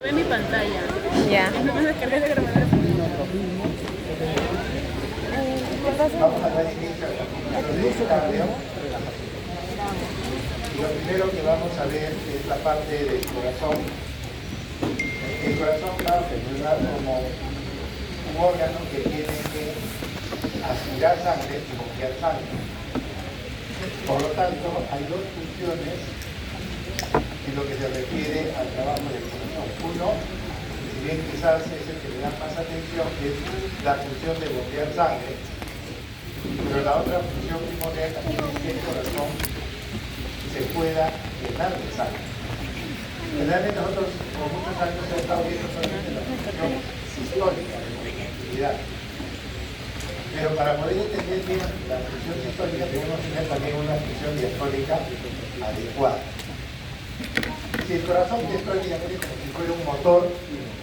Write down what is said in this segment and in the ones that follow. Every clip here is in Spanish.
Ve mi pantalla. Ya. No me descargué de grabar. Vamos a dar inicio al capítulo de cardio. Y lo primero que vamos a ver es la parte del corazón. El corazón va a funcionar como un órgano que tiene que aspirar sangre y bombear sangre. Por lo tanto, hay dos funciones en lo que se refiere al trabajo del corazón. Uno, si bien quizás es el que le da más atención, es la función de bombear sangre, pero la otra función primordial también es que el corazón se pueda llenar de sangre. Generalmente nosotros por muchos años hemos estado viendo solamente la función sistólica de movilidad. Pero para poder entender bien la función sistólica debemos tener también una función diastólica adecuada. Si el corazón es prácticamente como si fuera un motor,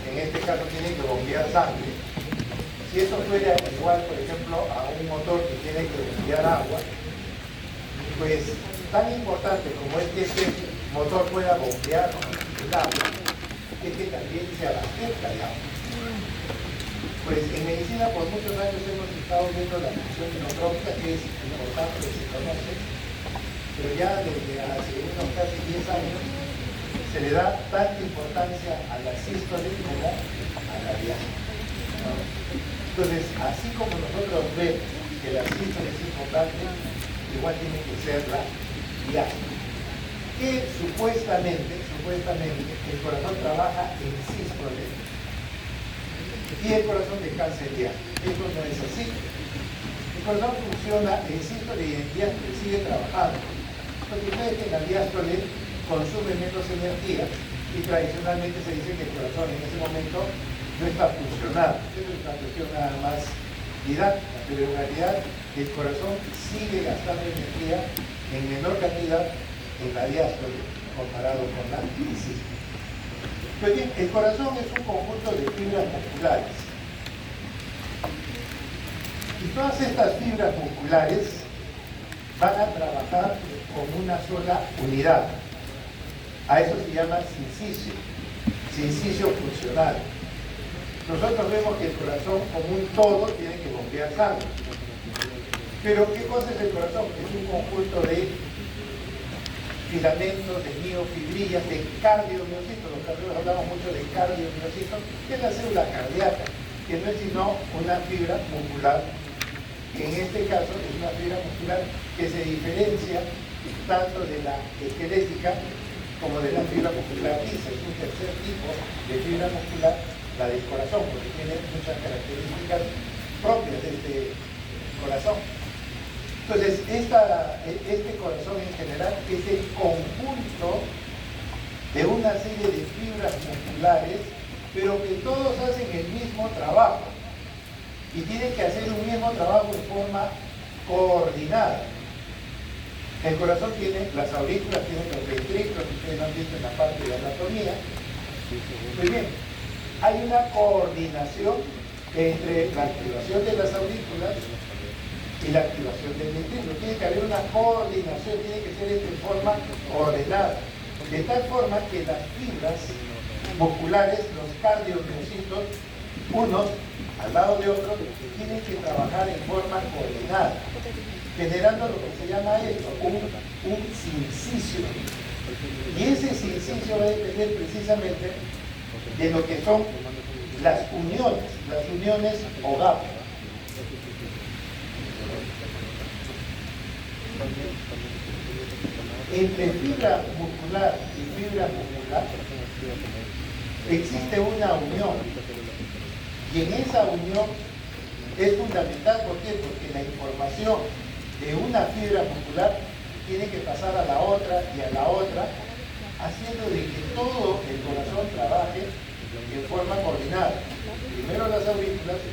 en este caso tiene que bombear sangre. Si eso fuera igual, por ejemplo, a un motor que tiene que bombear agua, pues tan importante como es que este motor pueda bombear el agua, es que también se abastezca de agua. Pues en medicina por muchos años hemos estado viendo la función inotrópica, que es importante que se conoce, pero ya desde hace unos casi 10 años se le da tanta importancia a la sístole como a la diástole. Entonces, así como nosotros vemos que la sístole es importante, igual tiene que ser la diástole. Que supuestamente, el corazón trabaja en sístole y el corazón descansa en diástole. Eso no es así. El corazón funciona en sístole y en diástole, sigue trabajando. Porque ustedes que en la diástole consume menos energía y tradicionalmente se dice que el corazón en ese momento no está funcionando. Eso es una cuestión nada más didáctica, pero en realidad el corazón sigue gastando energía en menor cantidad en la diástole comparado con la sístole. Pues bien, el corazón es un conjunto de fibras musculares. Y todas estas fibras musculares van a trabajar con una sola unidad. A eso se llama sincicio funcional. Nosotros vemos que el corazón como un todo tiene que bombear sangre. Pero ¿qué cosa es el corazón? Es un conjunto de filamentos, de miofibrillas, de cardiomiocitos. Los cardiólogos hablamos mucho de cardiomiocitos, que es la célula cardíaca, que no es sino una fibra muscular, que en este caso es una fibra muscular que se diferencia tanto de la esquelética como de la fibra muscular lisa. Es un tercer tipo de fibra muscular, la del corazón, porque tiene muchas características propias de este corazón. Entonces, este corazón en general es el conjunto de una serie de fibras musculares, pero que todos hacen el mismo trabajo y tienen que hacer un mismo trabajo de forma coordinada. El corazón tiene las aurículas, tiene los ventrículos, ustedes lo han visto en la parte de anatomía. Muy bien, hay una coordinación entre la activación de las aurículas y la activación del ventrículo. Tiene que haber una coordinación, tiene que ser de forma ordenada, de tal forma que las fibras musculares, los cardiomiocitos, unos al lado de otros, tienen que trabajar en forma coordinada, generando lo que se llama esto, un sincicio. Y ese sincicio va a depender precisamente de lo que son las uniones o gapas. Entre fibra muscular y fibra muscular existe una unión, y en esa unión es fundamental. ¿Por qué? Porque la información de una fibra muscular tiene que pasar a la otra y a la otra, haciendo de que todo el corazón trabaje en forma coordinada. Primero las aurículas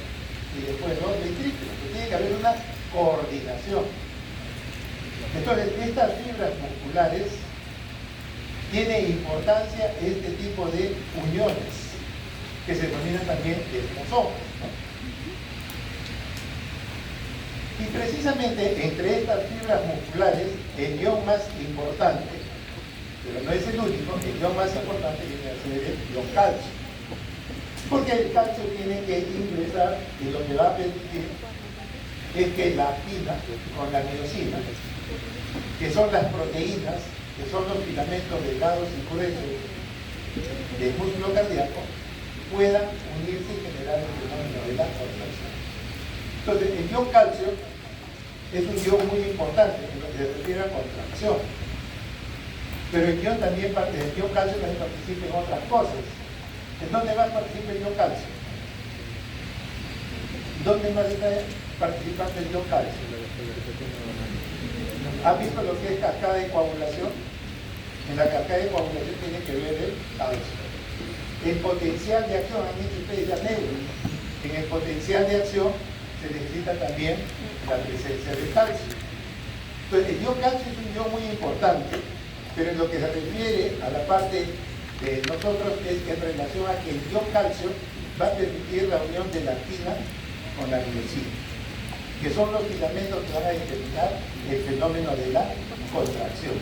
y después los ventrículos. Tiene que haber una coordinación. Entonces, estas fibras musculares tienen importancia este tipo de uniones, que se denominan también desmosomas. Y precisamente entre estas fibras musculares, el ion más importante pero no es el único. El ion más importante viene a ser el ion calcio, porque el calcio tiene que ingresar y lo que va a permitir es que la actina con la miosina, que son las proteínas, que son los filamentos delgados y gruesos del músculo cardíaco, puedan unirse y generar el fenómeno de la contracción. Entonces, el ion calcio es un ion muy importante en lo que se refiere a contracción, pero el ion calcio también participa en otras cosas. ¿En dónde más participa el ion calcio? ¿Dónde más está participando el ion calcio? ¿Has visto lo que es cascada de coagulación? En la cascada de coagulación tiene que ver el calcio. El potencial de acción, han dicho ustedes ya neuro. En el potencial de acción se necesita también la presencia del calcio. Entonces, el ion calcio es un ion muy importante, pero en lo que se refiere a la parte de nosotros es en relación a que el ion calcio va a permitir la unión de la actina con la miosina, que son los filamentos que van a determinar el fenómeno de la contracción.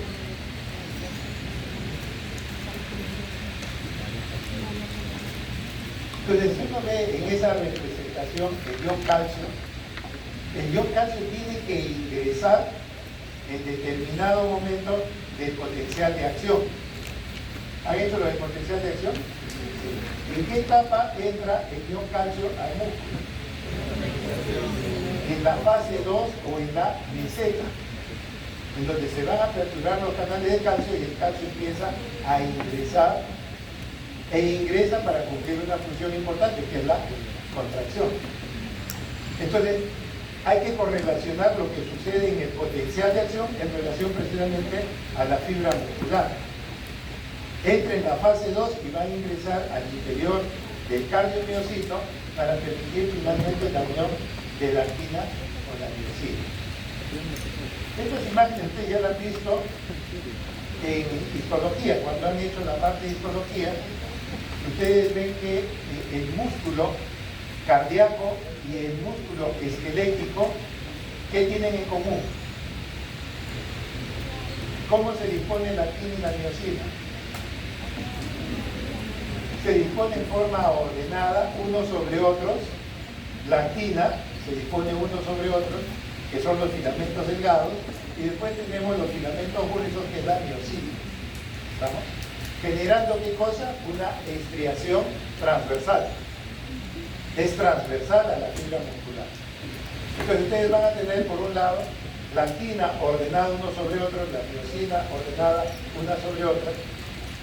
Entonces, si uno ve en esa representación el ion calcio tiene que ingresar en determinado momento del potencial de acción. ¿Han hecho lo del potencial de acción? ¿En qué etapa entra el ion calcio al músculo? En la fase 2 o en la meseta, en donde se van a aperturar los canales de calcio y el calcio empieza a ingresar ingresa para cumplir una función importante, que es la contracción. Entonces, hay que correlacionar lo que sucede en el potencial de acción en relación precisamente a la fibra muscular. Entra en la fase 2 y va a ingresar al interior del cardiomiocito para permitir finalmente la unión de la actina con la miosina. Estas imágenes ustedes ya las han visto en histología. Cuando han hecho la parte de histología, ustedes ven que el músculo cardíaco y el músculo esquelético, ¿qué tienen en común? ¿Cómo se dispone la actina y la miosina? Se dispone en forma ordenada, unos sobre otros. La actina se dispone unos sobre otros, que son los filamentos delgados, y después tenemos los filamentos gruesos, que es la miosina. ¿Estamos? Generando, ¿qué cosa? Una estriación transversal. Es transversal a la fibra muscular. Entonces ustedes van a tener, por un lado, la actina ordenada uno sobre otro, la miosina ordenada una sobre otra,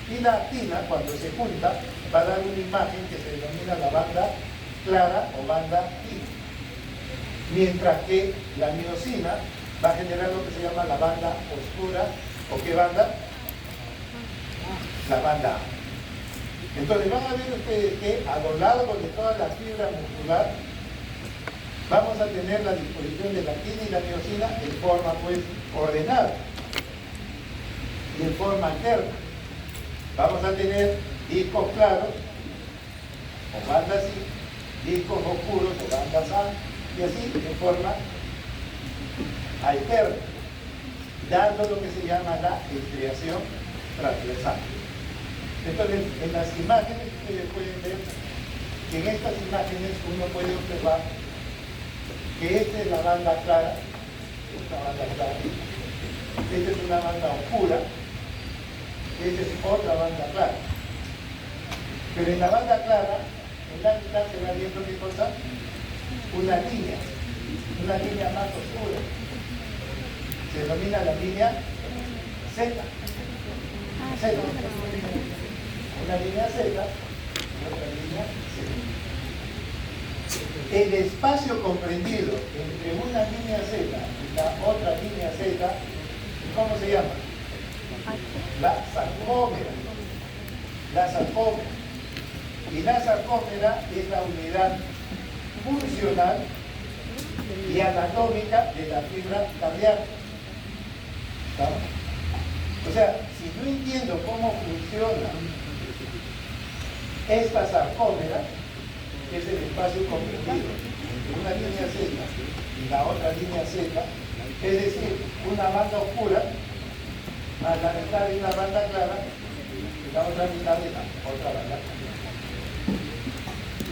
y la actina, cuando se junta, va a dar una imagen que se denomina la banda clara o banda I. Mientras que la miosina va a generar lo que se llama la banda oscura, ¿o qué banda? La banda A. Entonces van a ver ustedes que a lo largo de toda la fibra muscular vamos a tener la disposición de la actina y la miosina en forma pues ordenada y en forma alterna. Vamos a tener discos claros o bandas I, discos oscuros o bandas A, y así en forma alterna, dando lo que se llama la estriación transversal. Entonces, en las imágenes ustedes pueden ver que en estas imágenes uno puede observar que esta es la banda clara, esta banda clara, esta es una banda oscura, esta es otra banda clara. Pero en la banda clara, en la mitad se va viendo qué cosa, una línea más oscura. Se denomina la línea Z. Z. Una línea Z y otra línea Z. El espacio comprendido entre una línea Z y la otra línea Z, ¿cómo se llama? La sarcómera. La sarcómera. Y la sarcómera es la unidad funcional y anatómica de la fibra cardíaca. ¿Estamos? O sea, si yo entiendo cómo funciona esta sarcómera, que es el espacio comprendido entre una línea Z y la otra línea Z, es decir, una banda oscura a la mitad de una banda clara y la otra mitad de la otra banda clara.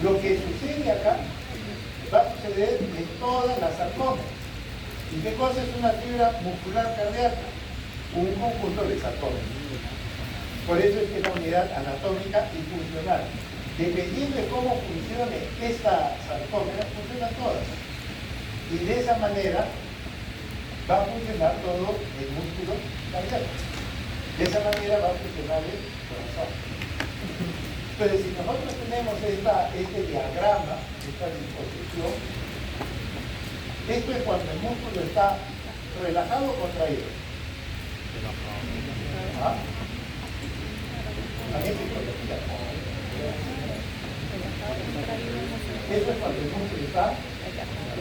Lo que sucede acá va a suceder en todas las sarcómeras. ¿Y qué cosa es una fibra muscular cardíaca? Un conjunto de sarcómeras. Por eso es que la unidad anatómica y funcional, dependiendo de cómo funcione esta sarcómera, funcionan todas. Y de esa manera va a funcionar todo el músculo cardíaco. De esa manera va a funcionar el corazón. Entonces, si nosotros tenemos este diagrama, esta disposición, esto es cuando el músculo está relajado o contraído. ¿Ah? También psicología. Eso es cuando el músculo está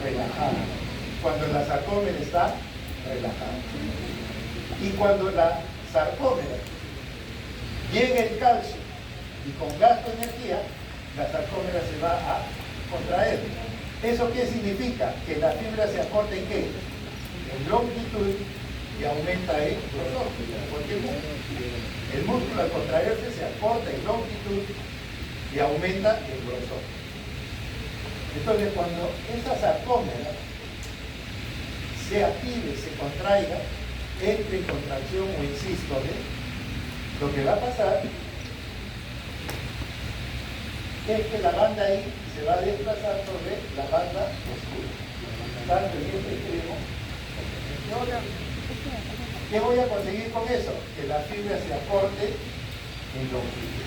relajado. Cuando la sarcómera está relajada. Y cuando la sarcómera llega el calcio y con gasto de energía, la sarcómera se va a contraer. ¿Eso qué significa? Que la fibra se acorta en qué? En longitud y aumenta en grosor. El músculo al contraerse se acorta en longitud y aumenta en grosor. Entonces, cuando esa sarcómera se active, se contraiga, entre en contracción o en sístole, lo que va a pasar es que la banda ahí se va a desplazar sobre la banda oscura, tanto en este extremo. ¿Qué voy a conseguir con eso? Que la fibra se acorte en longitud.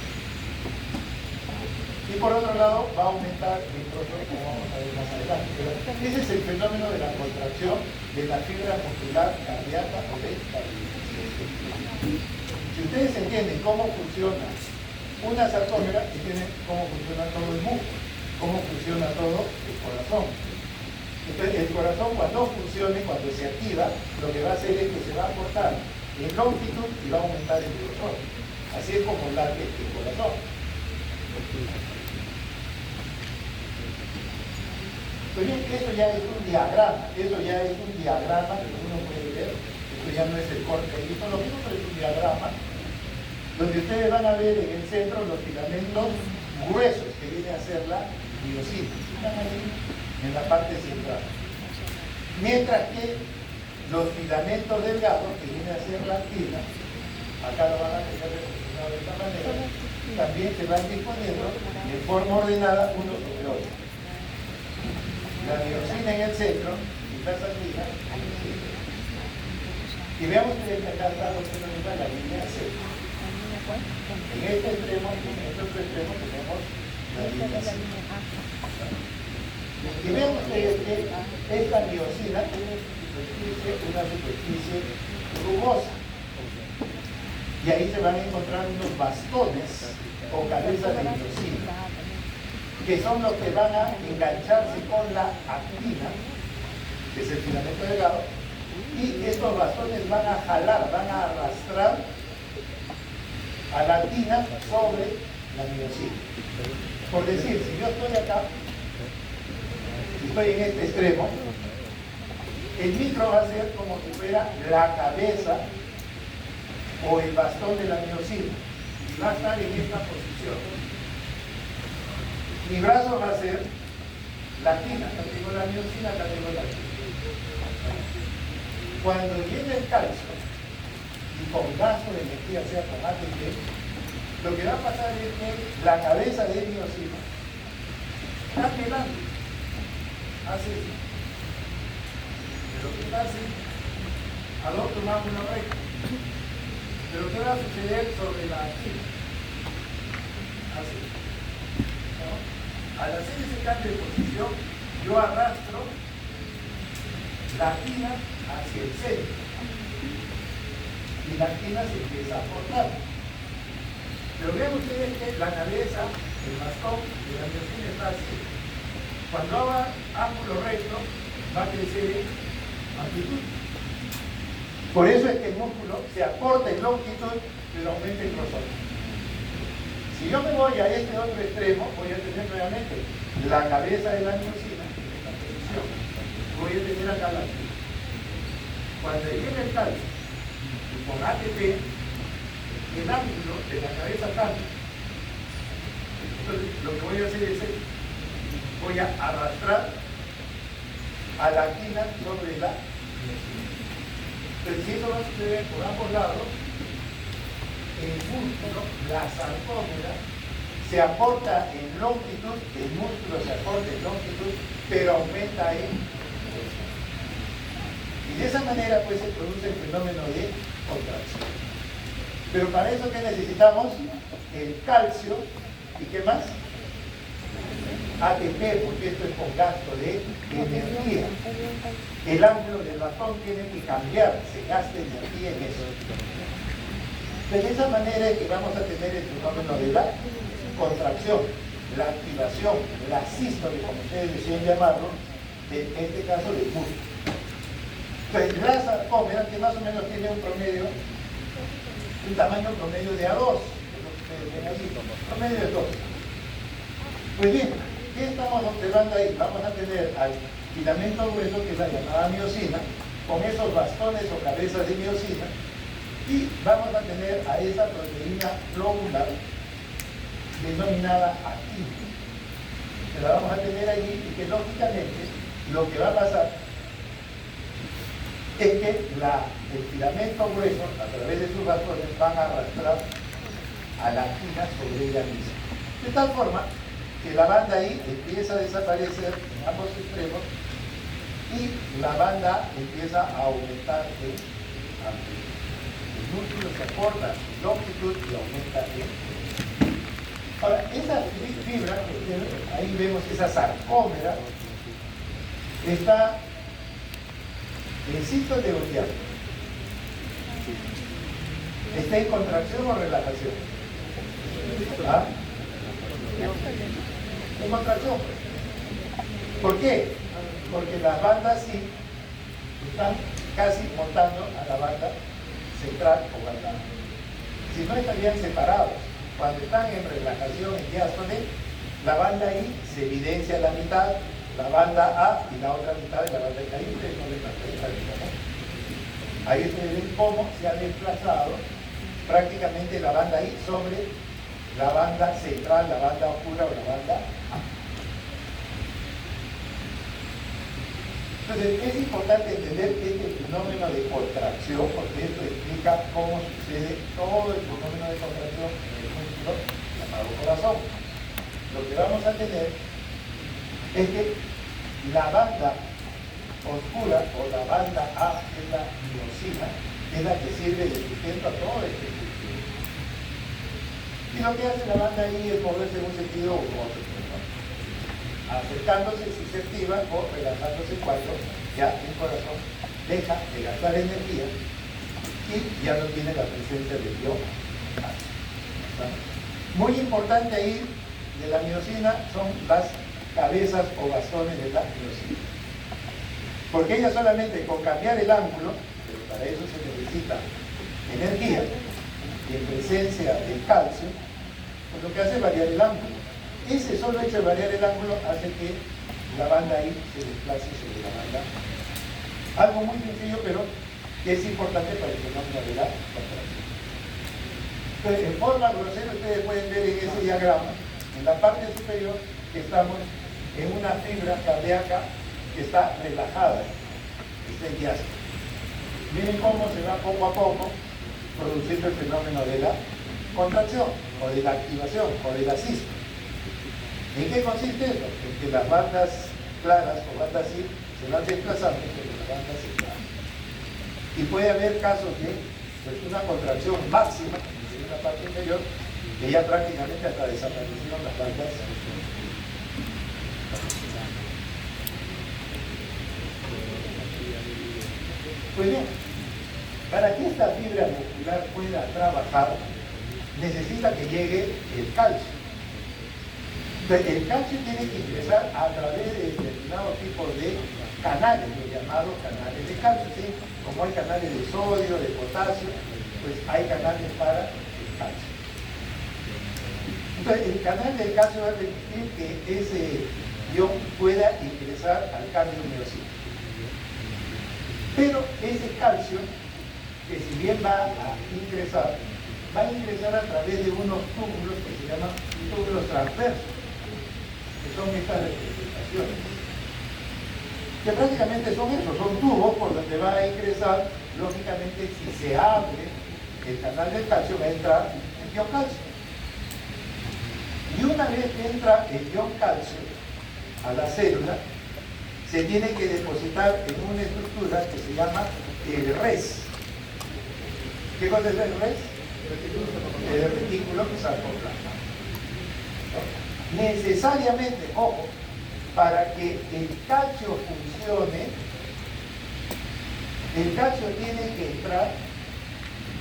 Y por otro lado va a aumentar el grosor, como vamos a ver más adelante. Pero ese es el fenómeno de la contracción de la fibra muscular cardíaca o de cardíaca. Si ustedes entienden cómo funciona una sarcómera, entienden cómo funciona todo el músculo, cómo funciona todo el corazón. Entonces, el corazón cuando funcione, cuando se activa, lo que va a hacer es que se va a acortar en longitud y va a aumentar el grosor. Así es como late el corazón. Pues bien, eso ya es un diagrama, que uno puede ver, esto ya no es el corte histológico, pero es un diagrama, donde ustedes van a ver en el centro los filamentos gruesos, que viene a ser la miosina, están ahí en la parte central. Mientras que los filamentos delgados, que viene a ser la actina, acá lo van a tener representado de esta manera, también se van disponiendo de forma ordenada uno sobre otro. La miosina en el centro y la actina en el centro. Y veamos que acá está observando la línea C. En este extremo y en este otro extremo tenemos la línea C. Y vemos ustedes que esta miosina es una superficie rugosa. Y ahí se van a encontrar unos bastones o cabezas de miosina, que son los que van a engancharse con la actina, que es el filamento delgado, y estos bastones van a jalar, van a arrastrar a la actina sobre la miosina. Por decir, si yo estoy acá, si estoy en este extremo, el micro va a ser como si fuera la cabeza o el bastón de la miosina, y va a estar en esta posición. Mi brazo va a ser la actina, acá tengo la miosina, acá tengo la actina. Cuando llegue el calcio y con gasto de energía sea con ATP, lo que va a pasar es que la cabeza de miosina está pelando, hace eso. Pero ¿qué pasa? Adopta un ángulo recto. Pero ¿qué va a suceder sobre la actina? Así. ¿No? Al hacer ese cambio de posición, yo arrastro la actina hacia el centro. Y la actina se empieza a cortar. Pero vean ustedes que la cabeza, el bastón de la miosina está así. Cuando haga ángulo recto, va a crecer en amplitud. Por eso es que el músculo se acorta en longitud, pero aumenta en grosor. Si yo me voy a este otro extremo, voy a tener nuevamente la cabeza de la miosina en esta posición. Voy a tener acá la actina. Cuando llegue el calcio y con ATP, el ángulo de la cabeza cambia. Entonces, lo que voy a hacer es, voy a arrastrar a la actina sobre la miosina. Entonces, si eso va a suceder por ambos lados, el músculo, la sarcómera, se aporta en longitud, el músculo se aporta en longitud, pero aumenta en presión. Y de esa manera pues se produce el fenómeno de contracción. Pero para eso, ¿qué necesitamos? El calcio. ¿Y qué más? ATP, porque esto es con gasto de energía. El ángulo del bastón tiene que cambiar, se gasta energía en eso. De esa manera es que vamos a tener el fenómeno de la contracción, la activación, la sístole, como ustedes decían llamarlo, en este caso del músculo. Entonces, la sarcómera, que más o menos tiene un promedio, un tamaño promedio de A2, es lo que ustedes ven allí, promedio de 2. Pues bien, ¿qué estamos observando ahí? Vamos a tener al filamento grueso, que es la llamada miosina, con esos bastones o cabezas de miosina, y vamos a tener a esa proteína globular denominada actina. Que la vamos a tener allí y que lógicamente lo que va a pasar es que el filamento grueso, a través de sus bastones, van a arrastrar a la actina sobre ella misma. De tal forma que la banda ahí empieza a desaparecer en ambos extremos y la banda empieza a aumentar en amplitud. El músculo se aporta en longitud y aumenta en. Ahora, esa fibra, ahí vemos esa sarcómera, está en ciclo de Gaudian. ¿Está en contracción o relajación? ¿Ah? En contracción. ¿Por qué? Porque las bandas sí están casi montando a la banda central o banda. Si no, estarían separados. Cuando están en relajación, en diástole, la banda I se evidencia la mitad, la banda A y la otra mitad de la banda I. Ahí ustedes no ven la ¿no? Ahí ustedes ven cómo se ha desplazado prácticamente la banda I sobre la banda central, la banda oscura o la banda A. Entonces, es importante entender este fenómeno de contracción, porque esto explica cómo sucede todo el fenómeno de contracción en el músculo llamado corazón. Lo que vamos a tener es que la banda oscura o la banda A, que es la miosina, es la que sirve de sustento a todo este músculo. Y lo que hace la banda I es moverse en un sentido u otro, acercándose si se activa o relajándose cuando ya el corazón deja de gastar energía y ya no tiene la presencia de ion. Muy importante ahí de la miosina son las cabezas o bastones de la miosina, porque ella solamente con cambiar el ángulo, pero para eso se necesita energía y en presencia del calcio, pues lo que hace es variar el ángulo. Ese solo hecho de variar el ángulo hace que la banda I se desplace sobre la banda. Algo muy sencillo, pero que es importante para el fenómeno de la contracción. Entonces, en forma grosera, ustedes pueden ver en ese diagrama, en la parte superior, que estamos en una fibra cardíaca que está relajada, está en diástole. Miren cómo se va poco a poco produciendo el fenómeno de la contracción, o de la activación, o de la sístole. ¿En qué consiste esto? En que las bandas claras o bandas I se van desplazando sobre las bandas centrales. Y puede haber casos de pues, una contracción máxima en la parte inferior, que ya prácticamente hasta desaparecieron las bandas. Pues bien, para que esta fibra muscular pueda trabajar, necesita que llegue el calcio. El calcio tiene que ingresar a través de determinados tipos de canales, los llamados canales de calcio, ¿sí? Como hay canales de sodio, de potasio, pues hay canales para el calcio. Entonces, el canal del calcio va a permitir que ese ion pueda ingresar al cambio miosina. Pero ese calcio que si bien va a ingresar a través de unos túbulos que se llaman túbulos transversos, que son estas representaciones, que prácticamente son esos, son tubos por donde va a ingresar. Lógicamente, si se abre el canal del calcio, va a entrar el ion calcio. Y una vez que entra el ion calcio a la célula, se tiene que depositar en una estructura que se llama el RES. ¿Qué cosa es el RES? El retículo sarcoplasmático. Necesariamente, ojo, para que el calcio funcione, el calcio tiene que entrar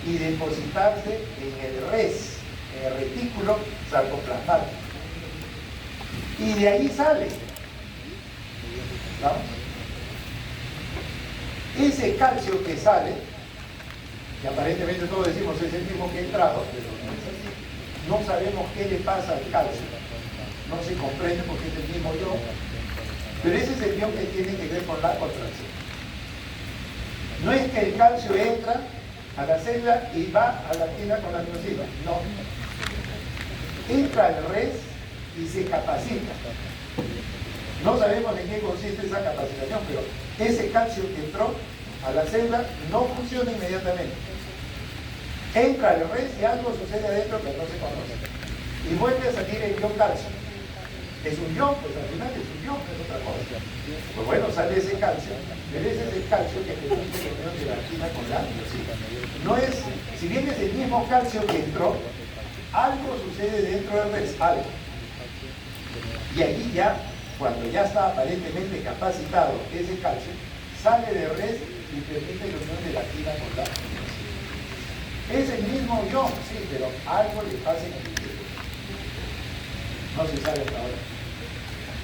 y depositarse en el RES, en el retículo sarcoplasmático. Y de ahí sale. ¿Vamos? Ese calcio que sale, que aparentemente todos decimos es el mismo que ha entrado, pero no es así. No sabemos qué le pasa al calcio. No se comprende porque es el mismo ion. Pero ese es el ion que tiene que ver con la contracción. No es que el calcio entra a la célula y va a la tienda con la miosina. No. Entra al RES y se capacita. No sabemos en qué consiste esa capacitación, pero ese calcio que entró a la célula no funciona inmediatamente. Entra al RES y algo sucede adentro que no se conoce. Y vuelve a salir el ion calcio. Es un ion, pues al final es un ion, es otra cosa. Pues bueno, sale ese calcio, pero ese es el calcio que permite la unión de la actina con la miosina. No es, si bien es el mismo calcio que entró, algo sucede dentro del RES, algo. Y allí ya, cuando ya está aparentemente capacitado ese calcio, sale del RES y permite la unión de la actina con la miosina. Es el mismo ion, sí, pero algo le pasa en el interior. No se sabe hasta ahora.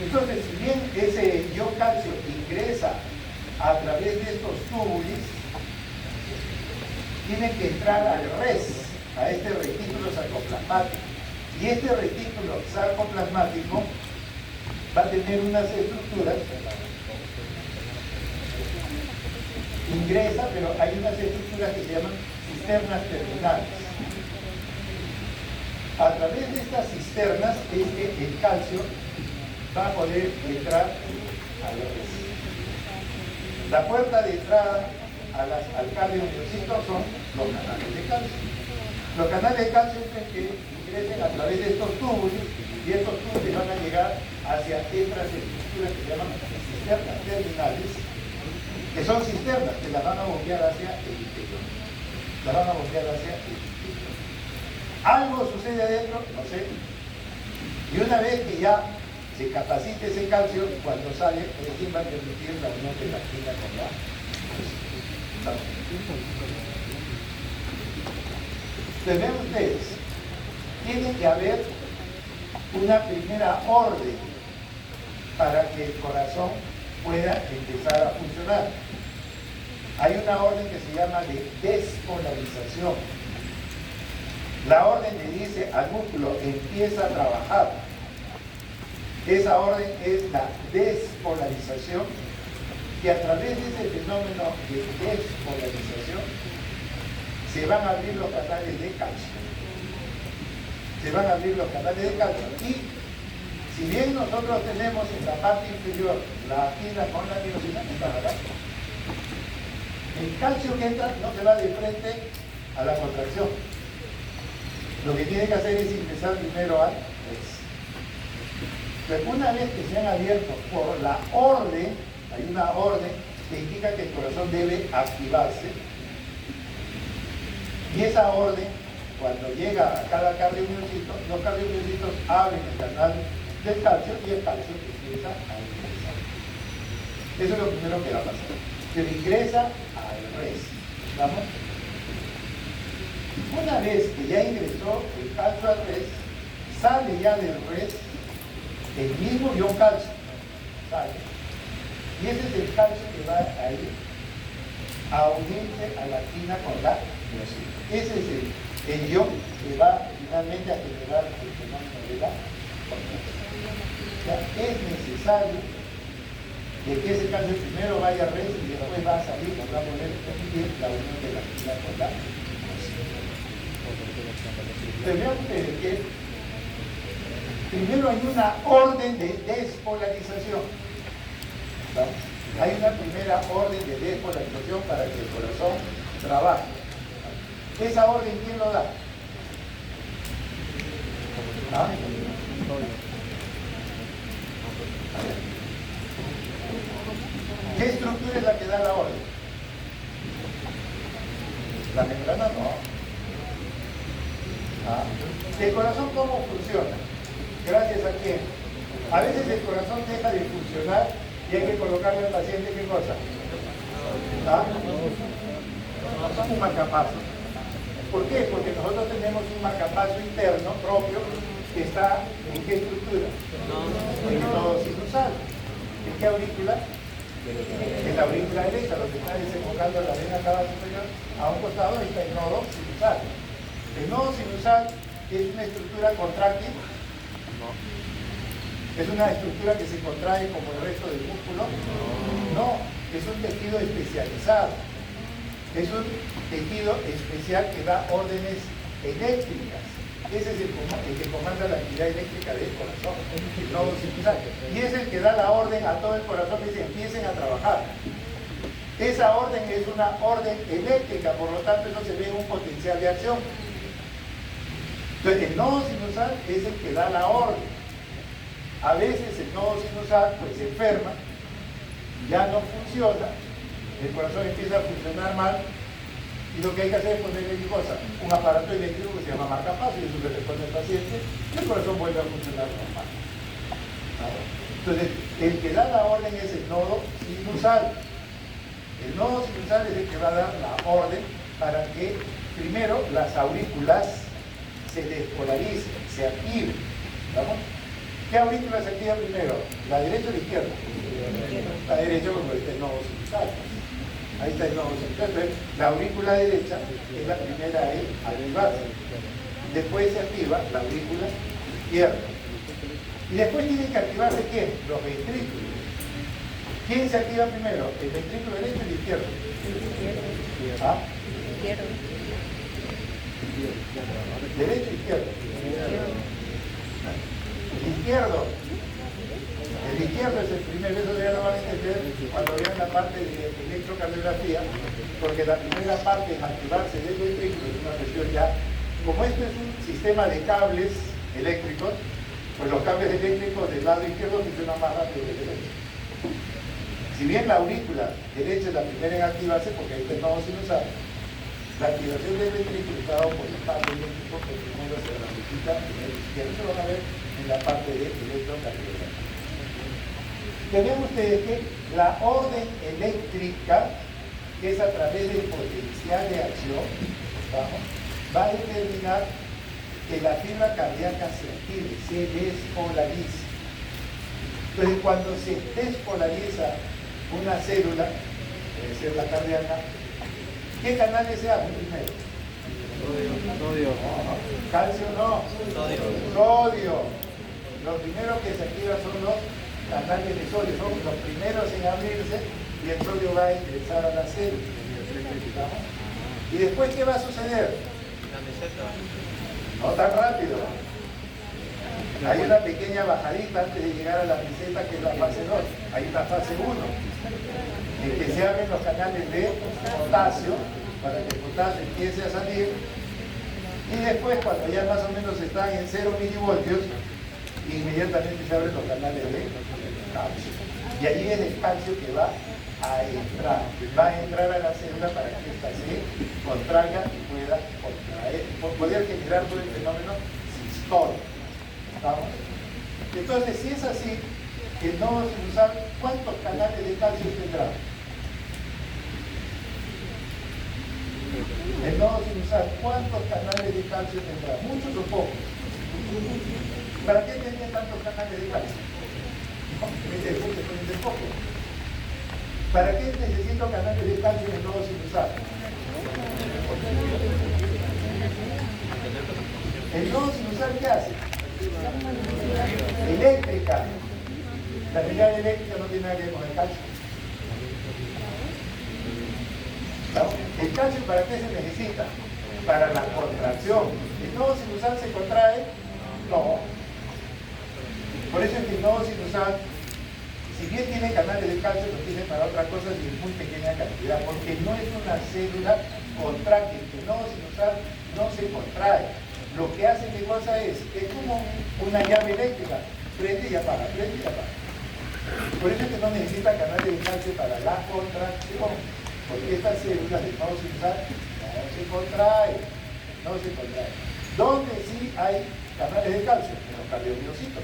Entonces, si bien ese ion calcio ingresa a través de estos túbulos, tiene que entrar al RES, a este retículo sarcoplasmático. Y este retículo sarcoplasmático va a tener unas estructuras, ingresa, pero hay unas estructuras que se llaman cisternas terminales. A través de estas cisternas es que el calcio va a poder entrar a la RES. La puerta de entrada al cardiomiocito son los canales de calcio. Los canales de calcio es que ingresen a través de estos túbulos y estos túbulos van a llegar hacia estas estructuras que se llaman cisternas terminales, que son cisternas que las van a bombear hacia el interior. Las van a bombear hacia el interior. Algo sucede adentro, no sé. Y una vez que ya se capacite ese calcio, cuando sale, recién va a permitir la unión de la actina con la miosina. Entonces, ven ustedes, tiene que haber una primera orden para que el corazón pueda empezar a funcionar. Hay una orden que se llama de despolarización. La orden le dice al músculo, empieza a trabajar. Esa orden es la despolarización, que a través de ese fenómeno de despolarización se van a abrir los canales de calcio. Se van a abrir los canales de calcio y si bien nosotros tenemos en la parte inferior la actina con la miosina, el calcio que entra no se va de frente a la contracción. Lo que tiene que hacer es ingresar primero al RES. Pero una vez que se han abierto por la orden, hay una orden que indica que el corazón debe activarse. Y esa orden, cuando llega a cada cardiomiocito, los cardiomiocitos abren el canal del calcio y el calcio empieza a ingresar. Eso es lo primero que va a pasar. Pero ingresa al RES. ¿Vamos? Una vez que ya ingresó el calcio al RES, sale ya del RES el mismo ion calcio. Sale. Y ese es el calcio que va a ir a unirse a la actina con la miosina. Ese es el ion que va finalmente a generar el fenómeno de la contracción. O sea, es necesario de que ese cáncer primero vaya a res y después va a salir, va a poner la unión de la fibra con la cosita. Entonces vean ustedes que primero hay una orden de despolarización. ¿No? Hay una primera orden de despolarización para que el corazón trabaje. ¿Esa orden quién lo da? ¿Ah? ¿Qué estructura es la que da la orden? La membrana no. ¿Ah? ¿El corazón cómo funciona? ¿Gracias a quién? A veces el corazón deja de funcionar y hay que colocarle al paciente ¿qué cosa? ¿Ah? Un marcapaso. ¿Por qué? Porque nosotros tenemos un marcapaso interno propio que está ¿en qué estructura? En el nodo sinusal. ¿En qué aurícula? En la aurícula derecha, donde está desembocando la vena cava superior, a un costado está el nodo sinusal. El nodo sinusal es una estructura contráctil. ¿Es una estructura que se contrae como el resto del músculo? No, es un tejido especializado. Es un tejido especial que da órdenes eléctricas. Ese es el que comanda la actividad eléctrica del corazón, el nodo sinusal. Y es el que da la orden a todo el corazón que dice, empiecen a trabajar. Esa orden es una orden eléctrica, por lo tanto eso se ve en un potencial de acción. Entonces el nodo sinusal es el que da la orden. A veces el nodo sinusal pues se enferma, ya no funciona, el corazón empieza a funcionar mal y lo que hay que hacer es ponerle ¿qué cosa? Un aparato eléctrico que se llama marcapaso y eso se le pone al paciente y el corazón vuelve a funcionar normal. Entonces, el que da la orden es el nodo sinusal. El nodo sinusal es el que va a dar la orden para que primero las aurículas se despolaricen, se activen. ¿Vamos? ¿Qué aurícula se activa primero? ¿La derecha o la izquierda? La derecha, porque ahí está el nodo sinusal. Ahí está el nodo sinusal. Entonces, la aurícula derecha es la primera en activarse. Después se activa la aurícula izquierda. Y después tienen que activarse ¿quién? Los ventrículos. ¿Quién se activa primero? ¿El ventrículo derecho o el izquierdo? ¿Ah? Izquierdo. ¿Derecho o izquierdo? El izquierdo. El izquierdo es el primero, eso ya lo van a entender cuando vean la parte de electrocardiografía, porque la primera parte en activarse del ventrículo es una cuestión ya, como esto es un sistema de cables eléctricos, pues los cables eléctricos del lado izquierdo funcionan más rápido que el derecho. Si bien la aurícula derecha es la primera en activarse, porque ahí está el nodo sinusal, la activación del ventrículo está dado por el cable eléctrico que primero se ramifica en el izquierdo. Eso lo van a ver en la parte de electrocardiografía. Vean ustedes que la orden eléctrica, que es a través del potencial de acción, ¿vamos?, va a determinar que la fibra cardíaca se active, se despolarice. Entonces, cuando se despolariza una célula, debe ser la cardíaca, ¿qué canales se abren primero? Sodio. No, calcio no. Sodio. Lo primero que se activa son los canales de sodio, son los primeros en abrirse y el sodio va a ingresar a la célula. ¿Y después qué va a suceder? No tan rápido. Hay una pequeña bajadita antes de llegar a la meseta que es la fase 2. Hay una fase 1 en que se abren los canales de potasio para que el potasio empiece a salir y después cuando ya más o menos están en 0 milivoltios inmediatamente se abren los canales de calcio y allí es el calcio que va a entrar a la célula para que ésta se contraiga y pueda contraer, poder generar todo el fenómeno sistólico. ¿Vamos? Entonces, si es así, el nodo sinusal, ¿cuántos canales de calcio tendrá? El nodo sinusal, ¿cuántos canales de calcio tendrá? ¿Muchos o pocos? ¿Para qué tiene tantos canales de calcio? De poco. ¿Para qué necesito canales de calcio en el nodo sinusal? ¿El nodo sinusal qué hace? Eléctrica. La señal eléctrica no tiene nada que ver con el calcio. ¿No? ¿El calcio para qué se necesita? Para la contracción. ¿El nodo sinusal se contrae? No. Por eso es que el nodo sinusal, si bien tiene canales de calcio, lo tiene para otras cosas y en muy pequeña cantidad, porque no es una célula contráctil. El nodo sinusal no se contrae. Lo que hace qué cosa es como una llave eléctrica, prende y apaga, prende y apaga. Por eso es que no necesita canales de calcio para la contracción, porque estas células del nodo sinusal no se contraen, no se contraen. ¿Dónde sí hay canales de calcio? En los cardiomiocitos,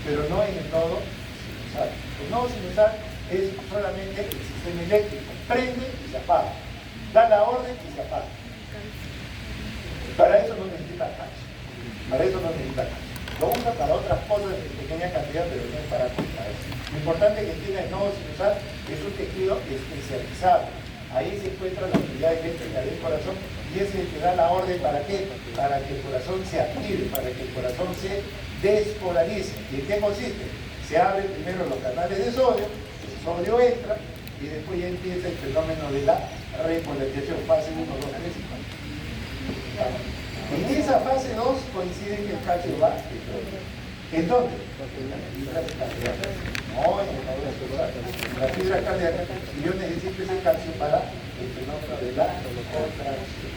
pero no en el nodo sinusal. El nodo sinusal es solamente el sistema eléctrico, prende y se apaga, da la orden y se apaga. Para eso no necesita calcio, para eso no necesita calcio. Lo usa para otras cosas en pequeña cantidad, pero no es para contraer. Lo importante que tiene el nodo sinusal es un tejido especializado. Ahí se encuentra la unidad eléctrica del corazón y es el que da la orden ¿para qué? Para que el corazón se active, para que el corazón se despolarice. ¿Y en qué consiste? Se abren primero los canales de sodio, el sodio entra y después ya empieza el fenómeno de la repolarización, fase 1, 2, 3 y 4. En esa fase 2 coincide que el calcio va ¿en dónde? En las fibras cardíacas. No, en las fibras cardíacas. Y yo necesito ese calcio para el fenómeno de la contracción.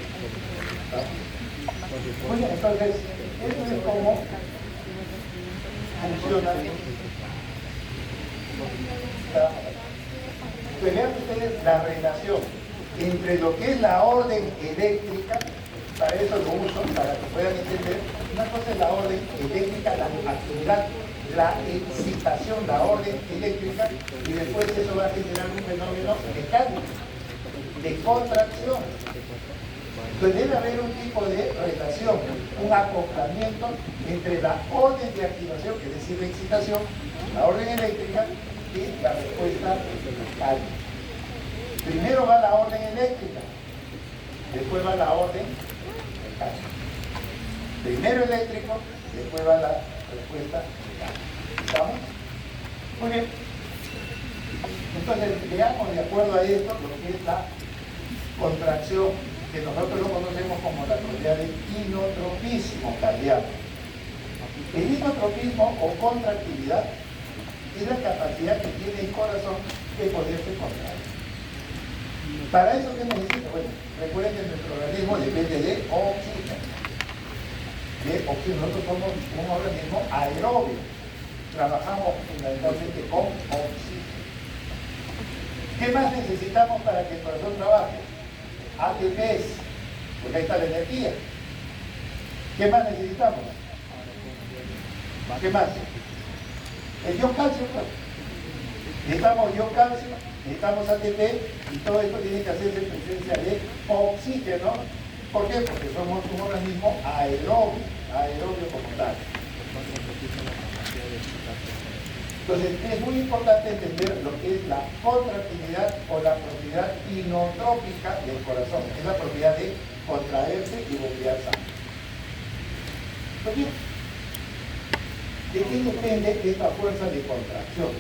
Muy bien, entonces, esto es cómo funciona. Pues vean ustedes la relación entre lo que es la orden eléctrica. Para eso lo uso, para que puedan entender. Una cosa es la orden eléctrica, la actividad, la excitación, la orden eléctrica, y después eso va a generar un fenómeno mecánico, de contracción. Entonces debe haber un tipo de relación, un acoplamiento entre la orden de activación, es decir, la excitación, la orden eléctrica, y la respuesta mecánica. Primero va la orden eléctrica, después va la orden mecánica. Primero eléctrico, después va la respuesta mecánica. ¿Estamos? Muy bien. Entonces, veamos de acuerdo a esto lo que es la contracción, que nosotros lo conocemos como la propiedad de inotropismo cardíaco. El inotropismo o contractilidad es la capacidad que tiene el corazón de poderse contraer. ¿Para eso qué necesita? Bueno, recuerden que nuestro organismo depende de oxígeno. Nosotros somos un organismo aerobio. Trabajamos fundamentalmente con oxígeno. ¿Qué más necesitamos para que el corazón trabaje? ATPs, porque ahí está la energía. ¿Qué más necesitamos? ¿Qué más? El dios calcio, pues. Necesitamos dios calcio, necesitamos ATP y todo esto tiene que hacerse en presencia de oxígeno. ¿Por qué? Porque somos un organismo aerobio como tal. Entonces es muy importante entender lo que es la contractilidad o la propiedad inotrópica del corazón. Es la propiedad de contraerse y bombear sangre. Pues bien, ¿de qué depende esta fuerza de contracción?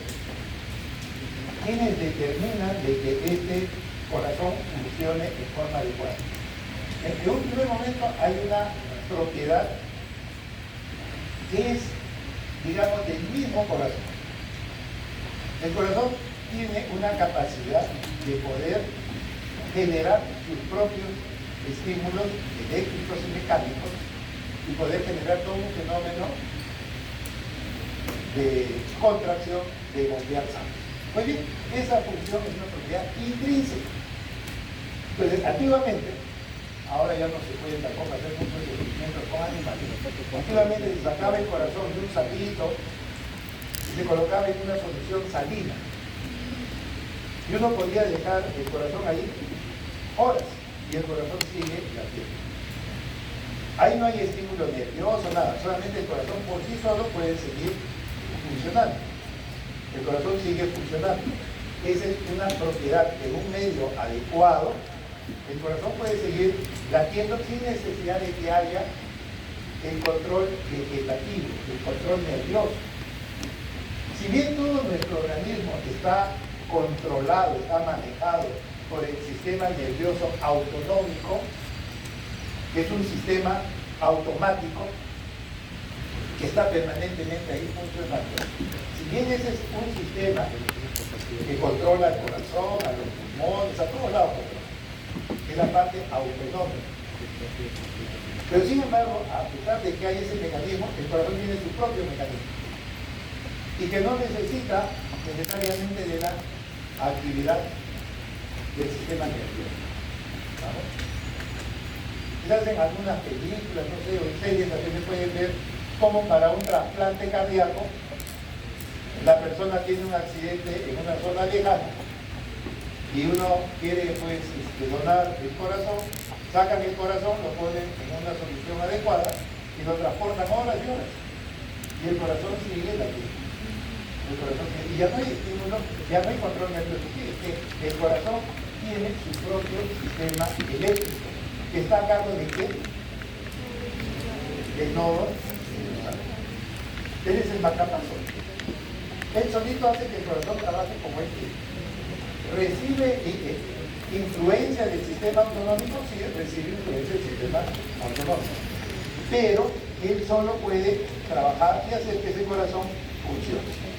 ¿Quiénes determinan de que este corazón funcione en forma adecuada? En un primer momento hay una propiedad que es, digamos, del mismo corazón. El corazón tiene una capacidad de poder generar sus propios estímulos eléctricos y mecánicos y poder generar todo un fenómeno de contracción, de bombear sangre. Muy bien, esa función es una propiedad intrínseca. Entonces, antiguamente, ahora ya no se puede tampoco hacer muchos experimentos con animales. Antiguamente se sacaba el corazón de un sapito y se colocaba en una solución salina. Y uno podía dejar el corazón ahí horas y el corazón sigue latiendo. Ahí no hay estímulo nervioso, nada, solamente el corazón por sí solo puede seguir funcionando. El corazón sigue funcionando. Esa es una propiedad en un medio adecuado. El corazón puede seguir latiendo sin necesidad de que haya el control vegetativo, el control nervioso. Si bien todo nuestro organismo está controlado, está manejado por el sistema nervioso autonómico, que es un sistema automático que está permanentemente ahí funcionando. Si bien ese es un sistema que controla el corazón, a los pulmones, a todos lados, es la parte autonómica. Pero sin embargo, a pesar de que hay ese mecanismo, el corazón tiene su propio mecanismo y que no necesita necesariamente de la actividad del sistema nervioso. ¿Vamos? Se hacen algunas películas, no sé, o series, también se pueden ver cómo para un trasplante cardíaco la persona tiene un accidente en una zona lejana y uno quiere pues donar el corazón, sacan el corazón, lo ponen en una solución adecuada y lo transportan horas y horas y el corazón sigue latiendo. Y ya no hay estímulo, ya no hay control nervioso. El corazón tiene su propio sistema eléctrico, que está a cargo de qué? El nodo. Él es el marcapaso. Él solito hace que el corazón trabaje como él quiere. ¿Recibe influencia del sistema autonómico? Sí, recibe influencia del sistema autonómico. Pero él solo puede trabajar y hacer que ese corazón funcione.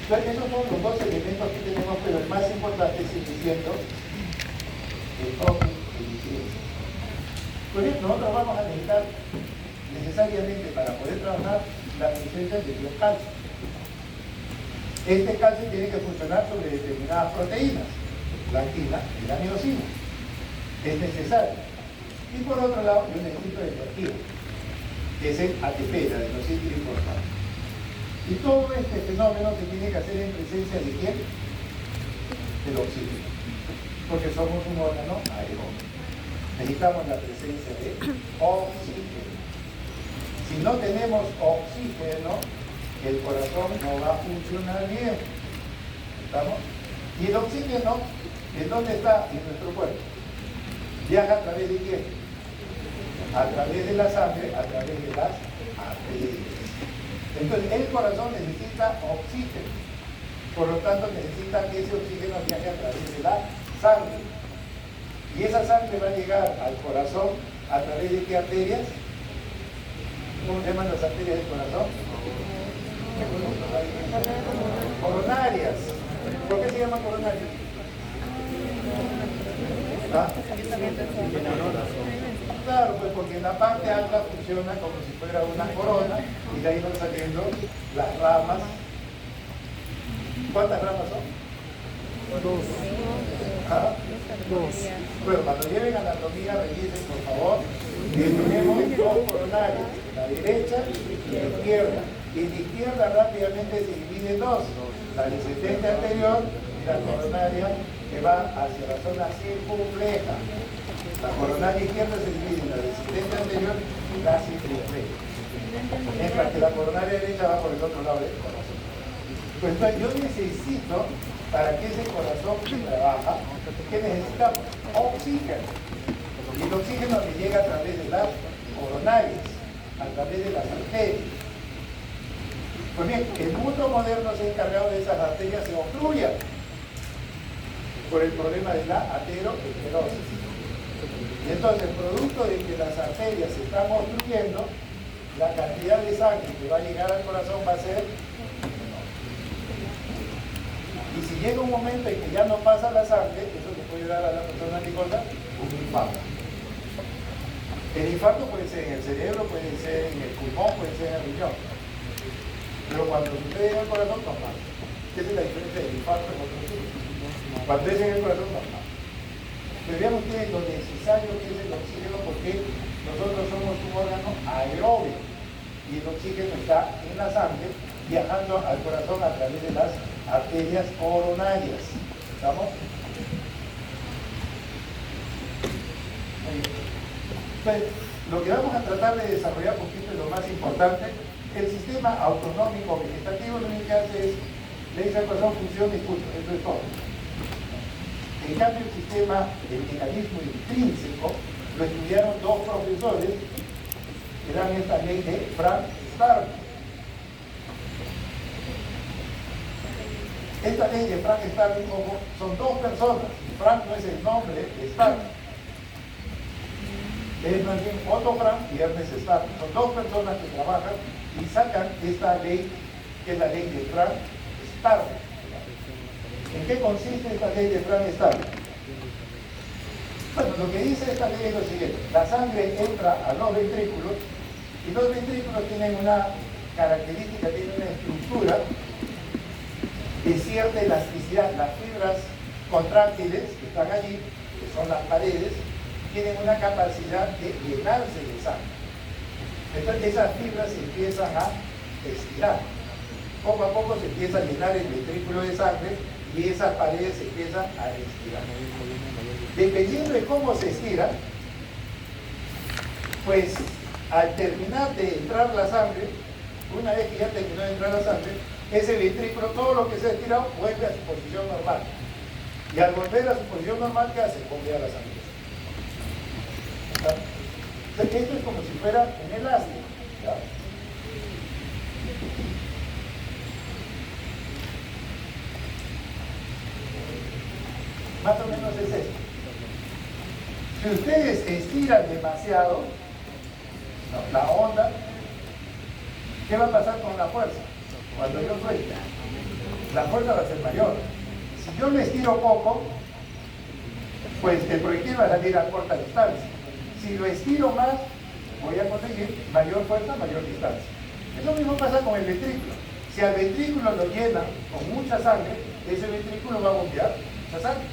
Entonces, esos son los dos elementos que tenemos, pero el más importante sigue siendo el propio eficiencia. Por ejemplo, nosotros vamos a necesitar necesariamente para poder trabajar la presencia de biocalcio. Este calcio tiene que funcionar sobre determinadas proteínas, la actina y la miosina. Es necesario. Y por otro lado, yo necesito energía, que es el ATP, la adenosíntrifosfato. Y todo este fenómeno se tiene que hacer en presencia de ¿quién? Del oxígeno. Porque somos un órgano aeróbico. Necesitamos la presencia de oxígeno. Si no tenemos oxígeno, el corazón no va a funcionar bien. ¿Estamos? Y el oxígeno, ¿en dónde está? En nuestro cuerpo. Viaja a través de quién? A través de la sangre, a través de las arterias. Entonces, el corazón necesita oxígeno. Por lo tanto, necesita que ese oxígeno viaje a través de la sangre. Y esa sangre va a llegar al corazón a través de qué arterias? ¿Cómo se llaman las arterias del corazón? Coronarias. ¿Por qué se llaman coronarias? ¿Ah? Claro, pues porque en la parte alta funciona como si fuera una corona y de ahí van saliendo las ramas. ¿Cuántas ramas son? Dos. ¿Ah? Dos. Bueno, cuando lleven anatomía, revisen por favor. Tenemos dos coronarias, la derecha y la izquierda. Y la izquierda rápidamente se divide en dos: la descendente anterior y la coronaria que va hacia la zona circunfleja. La coronaria izquierda se divide en la descendente anterior y la circunfleja. Mientras que la coronaria derecha va por el otro lado del corazón. Pues yo necesito, para que ese corazón trabaja, ¿qué necesitamos? Oxígeno. Y el oxígeno me llega a través de las coronarias, a través de las arterias. Pues bien, el mundo moderno se ha encargado de esas arterias se obstruyan por el problema de la aterosclerosis. Y entonces, producto de que las arterias se están obstruyendo, la cantidad de sangre que va a llegar al corazón va a ser menor. Y si llega un momento en que ya no pasa la sangre, eso le puede dar a la persona que cosa un infarto. El infarto puede ser en el cerebro, puede ser en el pulmón, puede ser en el riñón. Pero cuando sucede en el corazón, no pasa. Esa es la diferencia del infarto en otros sitios. Cuando es en el corazón, no pasa. Pero vean ustedes lo necesario que es el oxígeno, porque nosotros somos un órgano aeróbico y el oxígeno está en la sangre viajando al corazón a través de las arterias coronarias. ¿Estamos? Pues, lo que vamos a tratar de desarrollar, porque esto es lo más importante, el sistema autonómico vegetativo lo único que hace es le dice al corazón funciona y punto, eso es todo. En cambio, el sistema, el mecanismo intrínseco, lo estudiaron dos profesores que dan esta ley de Frank Stark. Esta ley de Frank Starling, como son dos personas, Frank no es el nombre de Starling, es más bien Otto Frank y Ernest Starling, son dos personas que trabajan y sacan esta ley, que es la ley de Frank Starling. ¿En qué consiste esta ley de Frank Starling? Bueno, lo que dice esta ley es lo siguiente: la sangre entra a los ventrículos y los ventrículos tienen una característica, tienen una estructura de cierta elasticidad. Las fibras contráctiles que están allí, que son las paredes, tienen una capacidad de llenarse de sangre. Entonces esas fibras se empiezan a estirar. Poco a poco se empieza a llenar el ventrículo de sangre y esas paredes se empiezan a estirar. Dependiendo de cómo se estira, pues al terminar de entrar la sangre, una vez que ya terminó de entrar la sangre, ese ventrículo, todo lo que se ha estirado, vuelve a su posición normal. Y al volver a su posición normal, ¿qué hace? Vuelve a la sangre. Entonces, esto es como si fuera un elástico, ¿ya? Más o menos es esto. Si ustedes estiran demasiado la onda, ¿qué va a pasar con la fuerza? Cuando yo suelte, la fuerza va a ser mayor. Si yo lo estiro poco, pues el proyectil va a salir a corta distancia. Si lo estiro más, voy a conseguir mayor fuerza, mayor distancia. Eso mismo pasa con el ventrículo. Si al ventrículo lo llena con mucha sangre, ese ventrículo va a bombear mucha sangre.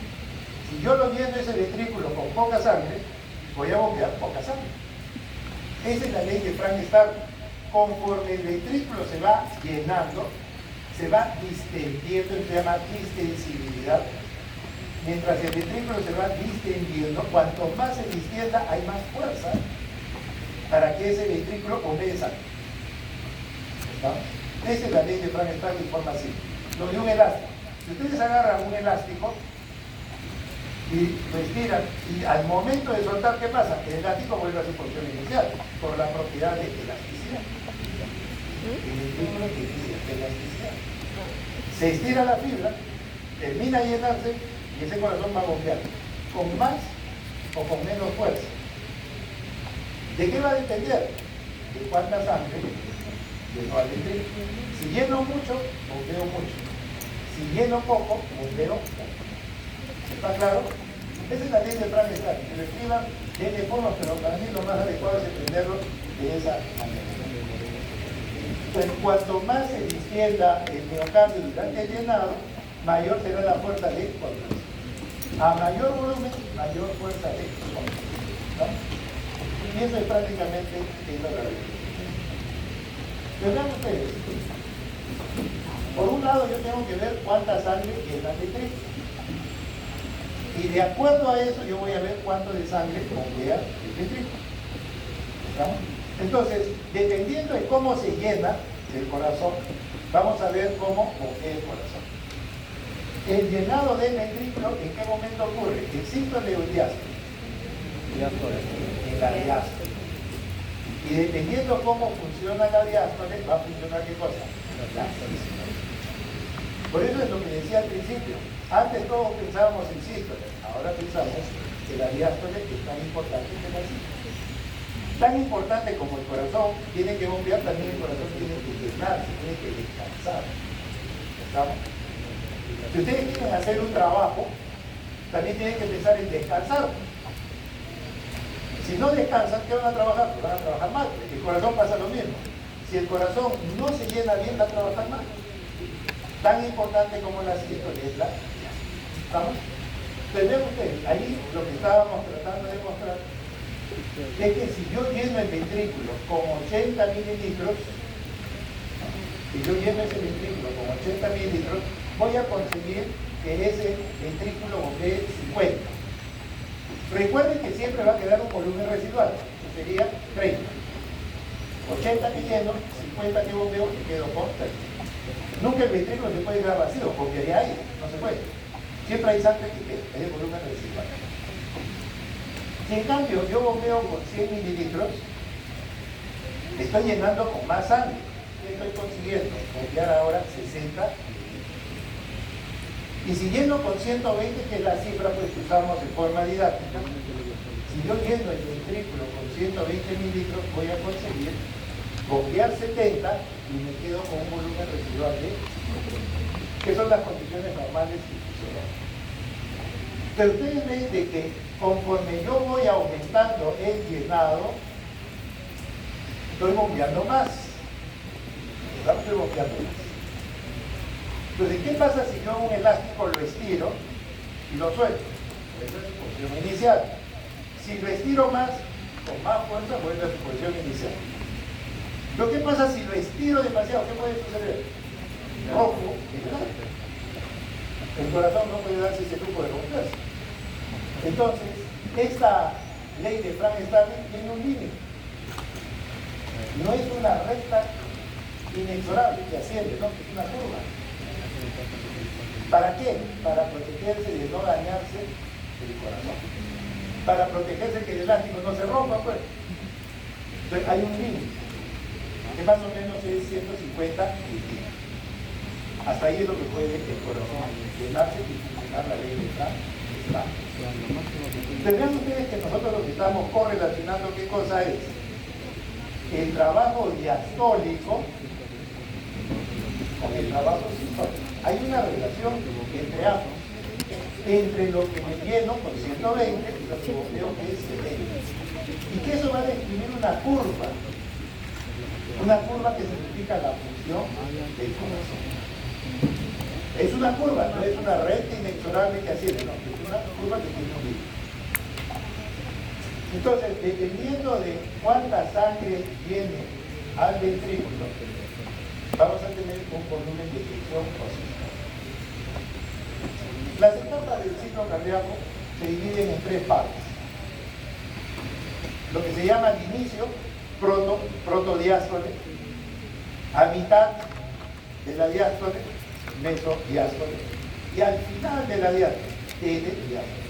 Si yo lo lleno ese ventrículo con poca sangre, voy a bombear poca sangre. Esa es la ley de Frank Starling. Conforme el ventrículo se va llenando, se va distendiendo, se llama distensibilidad. Mientras el ventrículo se va distendiendo, cuanto más se distienda, hay más fuerza para que ese ventrículo bombee sangre. ¿Está? Esa es la ley de Frank Starling en forma así. Lo de un elástico. Si ustedes agarran un elástico y lo estiran, y al momento de soltar, ¿qué pasa? El elástico vuelve a su posición inicial, por la propiedad de elasticidad. El ventrículo tiene elasticidad. Se estira la fibra, termina de llenarse, y ese corazón va a bombear, con más o con menos fuerza. ¿De qué va a depender? De cuánta sangre llenó al ventrículo. Si lleno mucho, bombeo mucho. Si lleno poco, bombeo poco. ¿Está claro? Esa es la ley de Frank Starling. Que lo escriban de forma, pero para mí lo más adecuado es entenderlo de esa manera. Entonces, cuanto más se distienda el miocardio durante el llenado, mayor será la fuerza de contracción. A mayor volumen, mayor fuerza de contracción. Y eso es prácticamente la realidad. Vean ustedes. Por un lado, yo tengo que ver cuánta sangre llena el ventrículo. Y de acuerdo a eso, yo voy a ver cuánto de sangre bombea el ventrículo. ¿Estamos? Entonces, dependiendo de cómo se llena el corazón, vamos a ver cómo bombea el corazón. El llenado del ventrículo, ¿en qué momento ocurre? ¿En sístole o en diástole? En la diástole. Y dependiendo cómo funciona la diástole, va a funcionar ¿qué cosa? La sístole. Por eso es lo que decía al principio. Antes todos pensábamos en sístole, ahora pensamos que la diástole es tan importante que la sístole. Tan importante como el corazón tiene que bombear, también el corazón tiene que llenarse, tiene que descansar. ¿Estamos? Si ustedes quieren hacer un trabajo, también tienen que pensar en descansar. Si no descansan, ¿qué van a trabajar? Pues van a trabajar mal. El corazón pasa lo mismo. Si el corazón no se llena bien, va a trabajar mal. Tan importante como la sístole es la diástole. ¿Estamos? Entonces vean ustedes, ahí lo que estábamos tratando de mostrar es que si yo lleno el ventrículo con 80 mililitros, si yo lleno ese ventrículo con 80 mililitros, voy a conseguir que ese ventrículo bombee 50. Recuerden que siempre va a quedar un volumen residual, que sería 30. 80 que lleno, 50 que bombeo y quedo con 30. Nunca el ventrículo se puede quedar vacío, porque hay aire, no se puede. Siempre hay sangre que queda, es el volumen residual. Si en cambio yo bombeo con 100 mililitros, estoy llenando con más sangre. ¿Qué estoy consiguiendo? Bombear ahora 60 mililitros. Y si lleno con 120, que es la cifra pues, que usamos en forma didáctica, si yo lleno el ventrículo con 120 mililitros, voy a conseguir bombear 70 y me quedo con un volumen residual de, que son las condiciones normales y fisiológicas. Pero ustedes ven de que conforme yo voy aumentando el llenado, estoy bombeando más. ¿Verdad? Estoy bombeando más. Entonces, ¿qué pasa si yo un elástico lo estiro y lo suelto? Esa es su posición inicial. Si lo estiro más, con más fuerza, vuelve a su posición inicial. Lo que pasa si lo estiro demasiado, ¿qué puede suceder? Rojo el elástico. El corazón no puede darse ese lujo de romperse. Entonces, esta ley de Frank-Starling tiene un límite. No es una recta inexorable que asciende, no, es una curva. ¿Para qué? Para protegerse de no dañarse el corazón. Para protegerse que el elástico no se rompa, pues. Entonces hay un límite, que más o menos es 150 milímetros. Hasta ahí es lo que puede el corazón llenarse y funcionar la ley de Frank-Starling. Vean ustedes que nosotros lo que estamos correlacionando, ¿qué cosa es? El trabajo diastólico con el trabajo sistólico. Hay una relación entre ambos, entre lo que me lleno con 120 y lo que bombeo que es 70. Y que eso va a describir una curva que significa la función del corazón. Es una curva, no es una recta inexorable que asciende, no, es una curva que tiene un límite. Entonces, dependiendo de cuánta sangre viene al ventrículo, vamos a tener un volumen de eyección oscilatoria. Las etapas del ciclo cardíaco se dividen en tres partes. Lo que se llama al inicio, protodiástole, a mitad de la diástole, mesodiástole, y al final de la diástole, telediástole.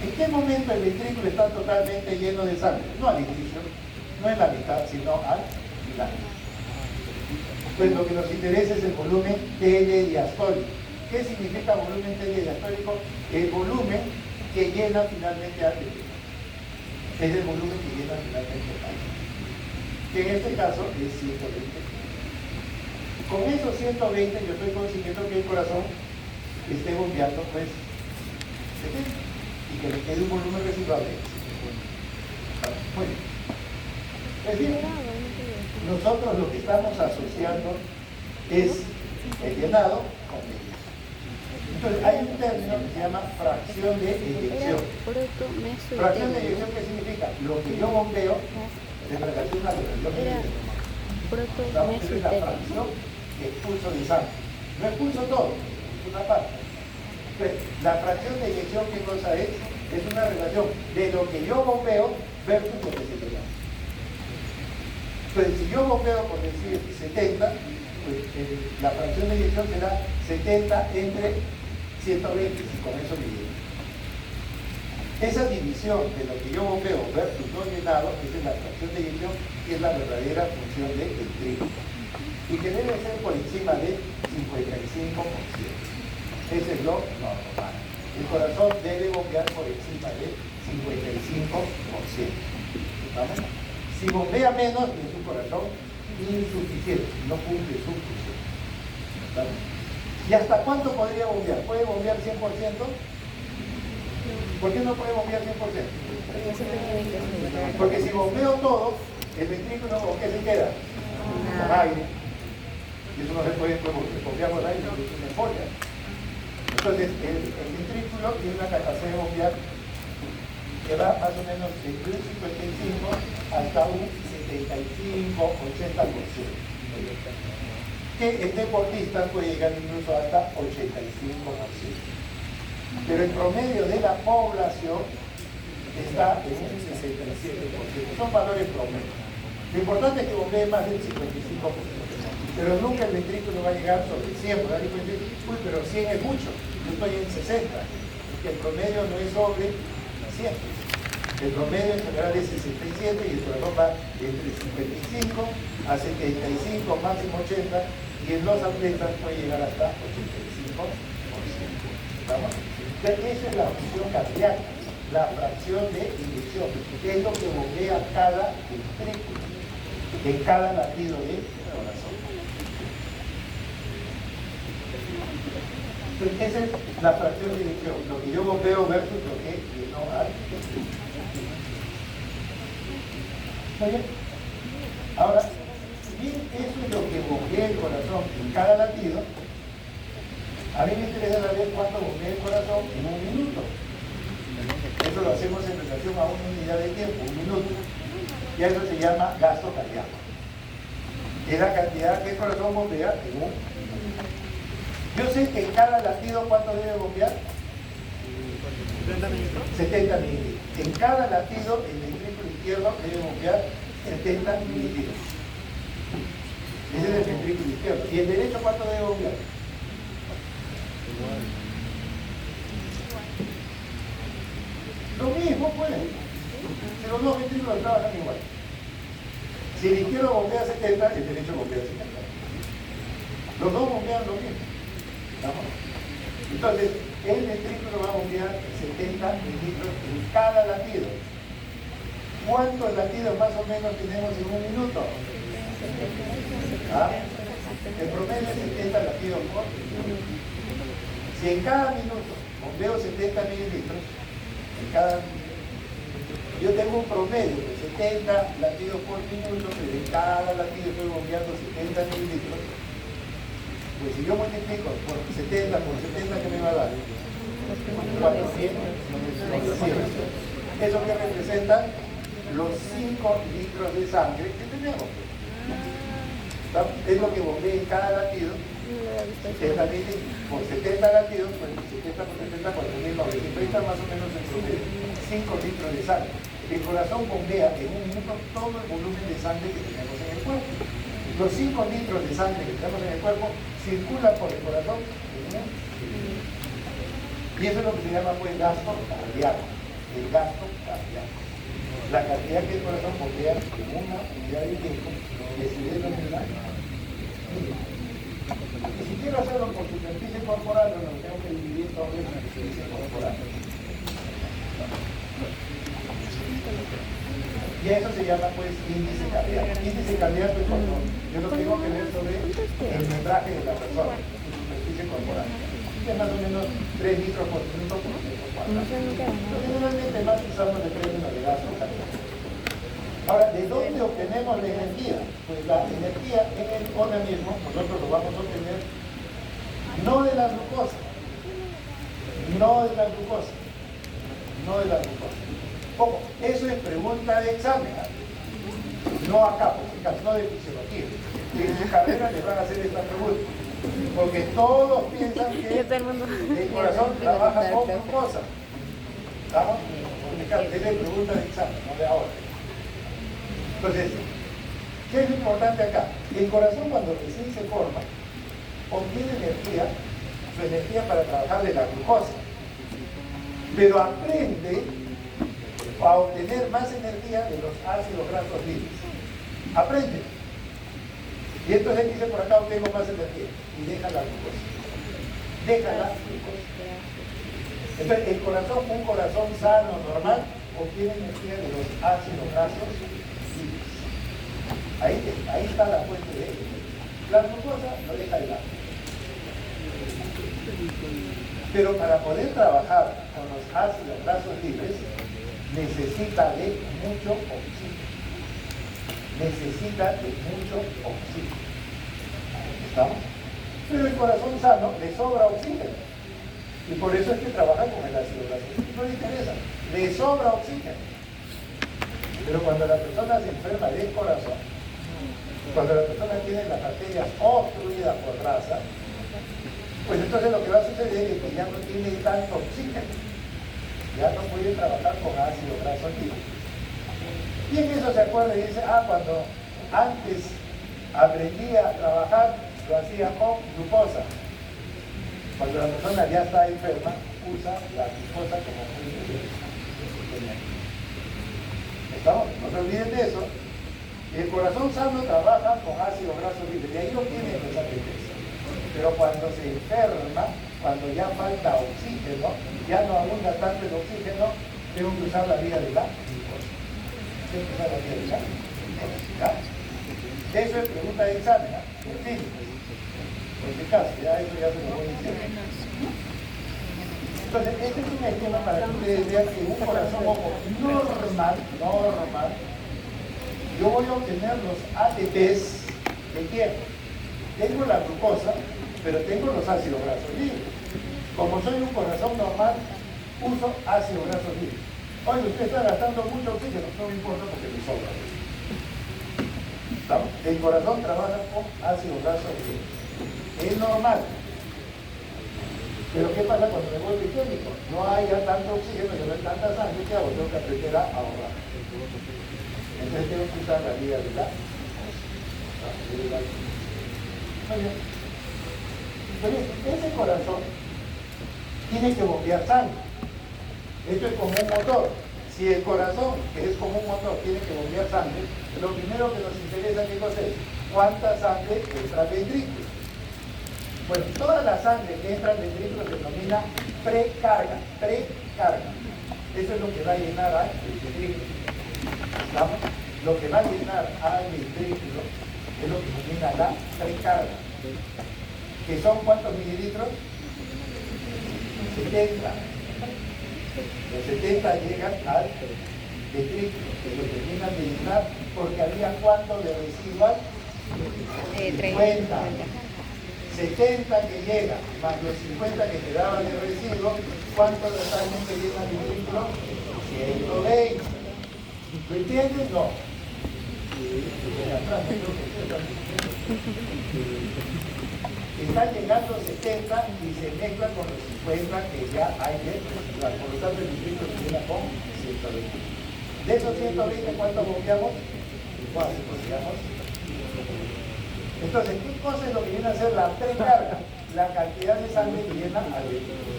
¿En qué momento el ventrículo está totalmente lleno de sangre? No al inicio, no en la mitad, sino al final. Pues lo que nos interesa es el volumen telediastólico. ¿Qué significa volumen telediastólico? El volumen que llena finalmente al ventrículo. Es el volumen que llena finalmente al ventrículo. Que en este caso es 120. Con esos 120 yo estoy consiguiendo que el corazón esté bombeando pues 70 y que le quede un volumen residual de 50. Bueno, es decir, nosotros lo que estamos asociando es el llenado con el eyección. Entonces hay un término que se llama fracción de eyección. Fracción de eyección, ¿qué significa? Lo que yo bombeo en relación a lo que yo me estamos viendo la fracción de expulso de sangre. No expulso todo, es una parte. Entonces, la fracción de eyección, ¿qué cosa es? Es una relación de lo que yo bombeo versus lo que se llena. Entonces, si yo bombeo, por decir 70, pues la fracción de eyección será 70 entre 120, y con eso me lleno. Esa división de lo que yo bombeo versus no llenado, esa es la fracción de eyección, que es la verdadera función del ventrículo. Y que debe ser por encima del 55%. Ese es lo normal. El corazón debe bombear por encima del 55%. ¿Vamos? Si bombea menos, es un corazón insuficiente, no cumple su función. ¿Vamos? ¿Y hasta cuánto podría bombear? ¿Puede bombear 100%? ¿Por qué no puede bombear 100%? Porque si bombeo todo, el ventrículo, ¿con qué se queda? Con aire. Y eso no se puede, porque bombeamos aire, es una embolia. Entonces, el ventrículo tiene una capacidad de bombear que va más o menos entre un 55 hasta un 75, 80%. Que el deportista puede llegar incluso hasta 85%. Pero el promedio de la población está en un 67%. Son valores promedio. Lo importante es que bombee más del 55%. Pero nunca el ventrículo va a llegar sobre 100, ¿verdad? Uy, pero 100 es mucho, yo estoy en 60, porque el promedio no es sobre 100. El promedio en general es 67 y el corazón va entre 55 a 75, máximo 80, y en los atletas puede llegar hasta 85%. ¿Estamos? Entonces, esa es la función cardíaca, la fracción de inyección, que es lo que bombea cada ventrículo, en cada latido del corazón. Entonces, esa es la fracción de inyección, lo que yo bombeo versus lo que no hay. ¿Está bien? Ahora, si bien eso es lo que bombea el corazón en cada latido, a mí me interesa saber cuánto bombea el corazón en un minuto. Eso lo hacemos en relación a una unidad de tiempo, un minuto. Y eso se llama gasto cardíaco. Es la cantidad que el corazón bombea en un minuto. Yo sé que en cada latido, ¿cuánto debe bombear? 70 mililitros. En cada latido, el ventrículo izquierdo debe bombear 70 mililitros. Ese es el ventrículo izquierdo. ¿Y el derecho cuánto debe bombear? Lo mismo puede. Si los dos ventrículos trabajan igual. Si el izquierdo bombea 70, el derecho bombea 70. Los dos bombean lo mismo. ¿Estamos? Entonces, el ventrículo va a bombear 70 mililitros en cada latido. ¿Cuántos latidos más o menos tenemos en un minuto? ¿Ah? El promedio es 70 latidos por minuto. Si en cada minuto bombeo 70 mililitros, yo tengo un promedio de 70 latidos por minuto, pero en cada latido estoy bombeando 70 mililitros. Pues si yo multiplico por 70 por 70, ¿qué me va a dar? 400. Eso que representa los 5 litros de sangre que tenemos. Es lo que bombea en cada latido. 70 mililitros por 70 latidos, pues 70 por 70, 4.930 más o menos en promedio, 5 litros de sangre. El corazón bombea en un minuto todo el volumen de sangre que tenemos en el cuerpo. Los 5 litros de sangre que tenemos en el cuerpo circulan por el corazón en un minuto. Y eso es lo que se llama pues gasto cardíaco. El gasto cardíaco. La cantidad que el corazón bombea en una unidad de tiempo que se denomina minuto. Y si quiero hacerlo por superficie corporal, lo tengo que dividir todo en superficie corporal. Y a eso se llama pues índice cardíaco. Índice cardíaco es cuando yo lo tengo que ver sobre el metraje de la persona, su superficie corporal. Que es más o menos 3 litros por minuto por metro cuadrado. Pero generalmente más usamos el término de gasto cardíaco. Ahora, ¿de dónde obtenemos la energía? Pues la energía en el organismo, nosotros lo vamos a obtener no de la glucosa, Ojo, eso es pregunta de examen, no acá, no de fisiología. En su carrera les van a hacer esta pregunta, porque todos piensan que el corazón trabaja con glucosa. ¿Estamos? Es pregunta de examen, no de ahora. Entonces, ¿qué es lo importante acá? El corazón cuando recién se forma, obtiene energía, su energía para trabajar de la glucosa, pero aprende a obtener más energía de los ácidos grasos libres. Aprende. Y entonces dice por acá obtengo más energía y deja la glucosa. Entonces el corazón, un corazón sano, normal, obtiene energía de los ácidos grasos libres. Ahí está la fuente de ello. La glucosa lo deja de lado. Pero para poder trabajar con los ácidos grasos libres, necesita de mucho oxígeno. ¿Estamos? Pero el corazón sano le sobra oxígeno. Y por eso es que trabaja con el ácido graso. No le interesa, le sobra oxígeno. Pero cuando la persona se enferma del corazón, cuando la persona tiene las arterias obstruidas por grasa, pues entonces lo que va a suceder es que ya no tiene tanto oxígeno. Ya no puede trabajar con ácido graso libre. Y en eso se acuerda y dice, cuando antes aprendí a trabajar, lo hacía con glucosa. Cuando la persona ya está enferma, usa la glucosa como fuente de energía. ¿Estamos? No se olviden de eso. El corazón sano trabaja con ácido graso libre, y ahí lo tiene esa tendencia. Pero cuando se enferma, cuando ya falta oxígeno, ya no abunda tanto el oxígeno, tengo que usar la vía de la glucosa. Tengo que usar la vía de la glucosa. Eso es pregunta de examen, ¿eh? En fin, por este caso, ya eso ya se lo voy diciendo. Entonces, este es un esquema para que ustedes vean que un corazón ojo normal, yo voy a obtener los ATPs de quién. Tengo la glucosa, pero tengo los ácidos grasos libres. Como soy un corazón normal, uso ácidos grasos libres. Oye, usted está gastando mucho oxígeno, no me importa porque me sobra. ¿Estamos? El corazón trabaja con ácidos grasos libres. Es normal. Pero ¿qué pasa cuando me vuelvo isquémico? No hay ya tanto oxígeno, ya no hay tanta sangre, ¿qué hago? Tengo que aprender a ahorrar. Entonces tengo que usar la vía de la... Entonces, ese corazón tiene que bombear sangre. Esto es como un motor. Si el corazón, que es como un motor, tiene que bombear sangre, lo primero que nos interesa, ¿qué cosa es? ¿Cuánta sangre entra al ventrículo? Bueno, toda la sangre que entra al ventrículo se denomina precarga. Eso es lo que va a llenar al ventrículo. ¿Estamos? Lo que va a llenar al ventrículo es lo que denomina la precarga. ¿Que son cuántos mililitros? 70. Los 70 llegan al ventrículo, que lo terminan de llenar porque había cuánto de residual? 50. 70 que llega, más los 50 que quedaban de residuo, ¿cuánto totalmente llena el ventrículo? 120. ¿Lo entienden? No. Están llegando 70 y se mezclan con los 50 que ya hay de residual. Por lo tanto, el ventrículo se llena con 120. De esos 120, ¿cuánto bombeamos? ¿Cuánto bombeamos? Entonces, ¿qué cosa es lo que viene a ser la precarga? La cantidad de sangre que llena al ventrículo.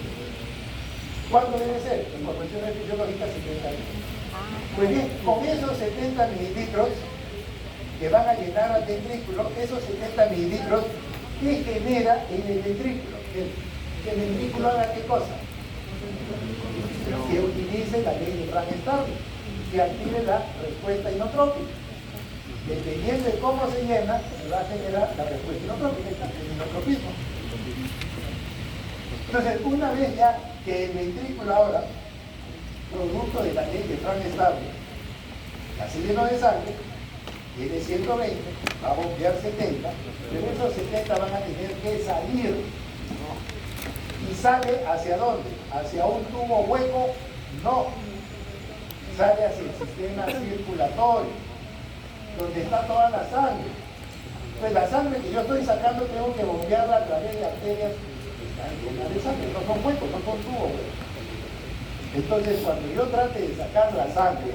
¿Cuánto debe ser? En convenciones fisiológicas, 70 litros. Pues bien, con esos 70 mililitros que van a llenar al ventrículo, esos 70 mililitros, ¿qué genera en el ventrículo? Que el ventrículo haga qué cosa? Que utilice la ley de Frank-Starling, que active la respuesta inotrópica. Dependiendo de cómo se llena, se va a generar la respuesta inotrópica, el inotropismo. Entonces, una vez ya que el ventrículo ahora, producto de la ley de Frank-Starling, así lleno de sangre, tiene 120, va a bombear 70, pero esos 70 van a tener que salir. ¿Y sale hacia dónde? ¿Hacia un tubo hueco? No. Sale hacia el sistema circulatorio, donde está toda la sangre. Pues la sangre que yo estoy sacando tengo que bombearla a través de arterias que están llenas de sangre, no son huecos, no son tubos huecos. Entonces, cuando yo trate de sacar la sangre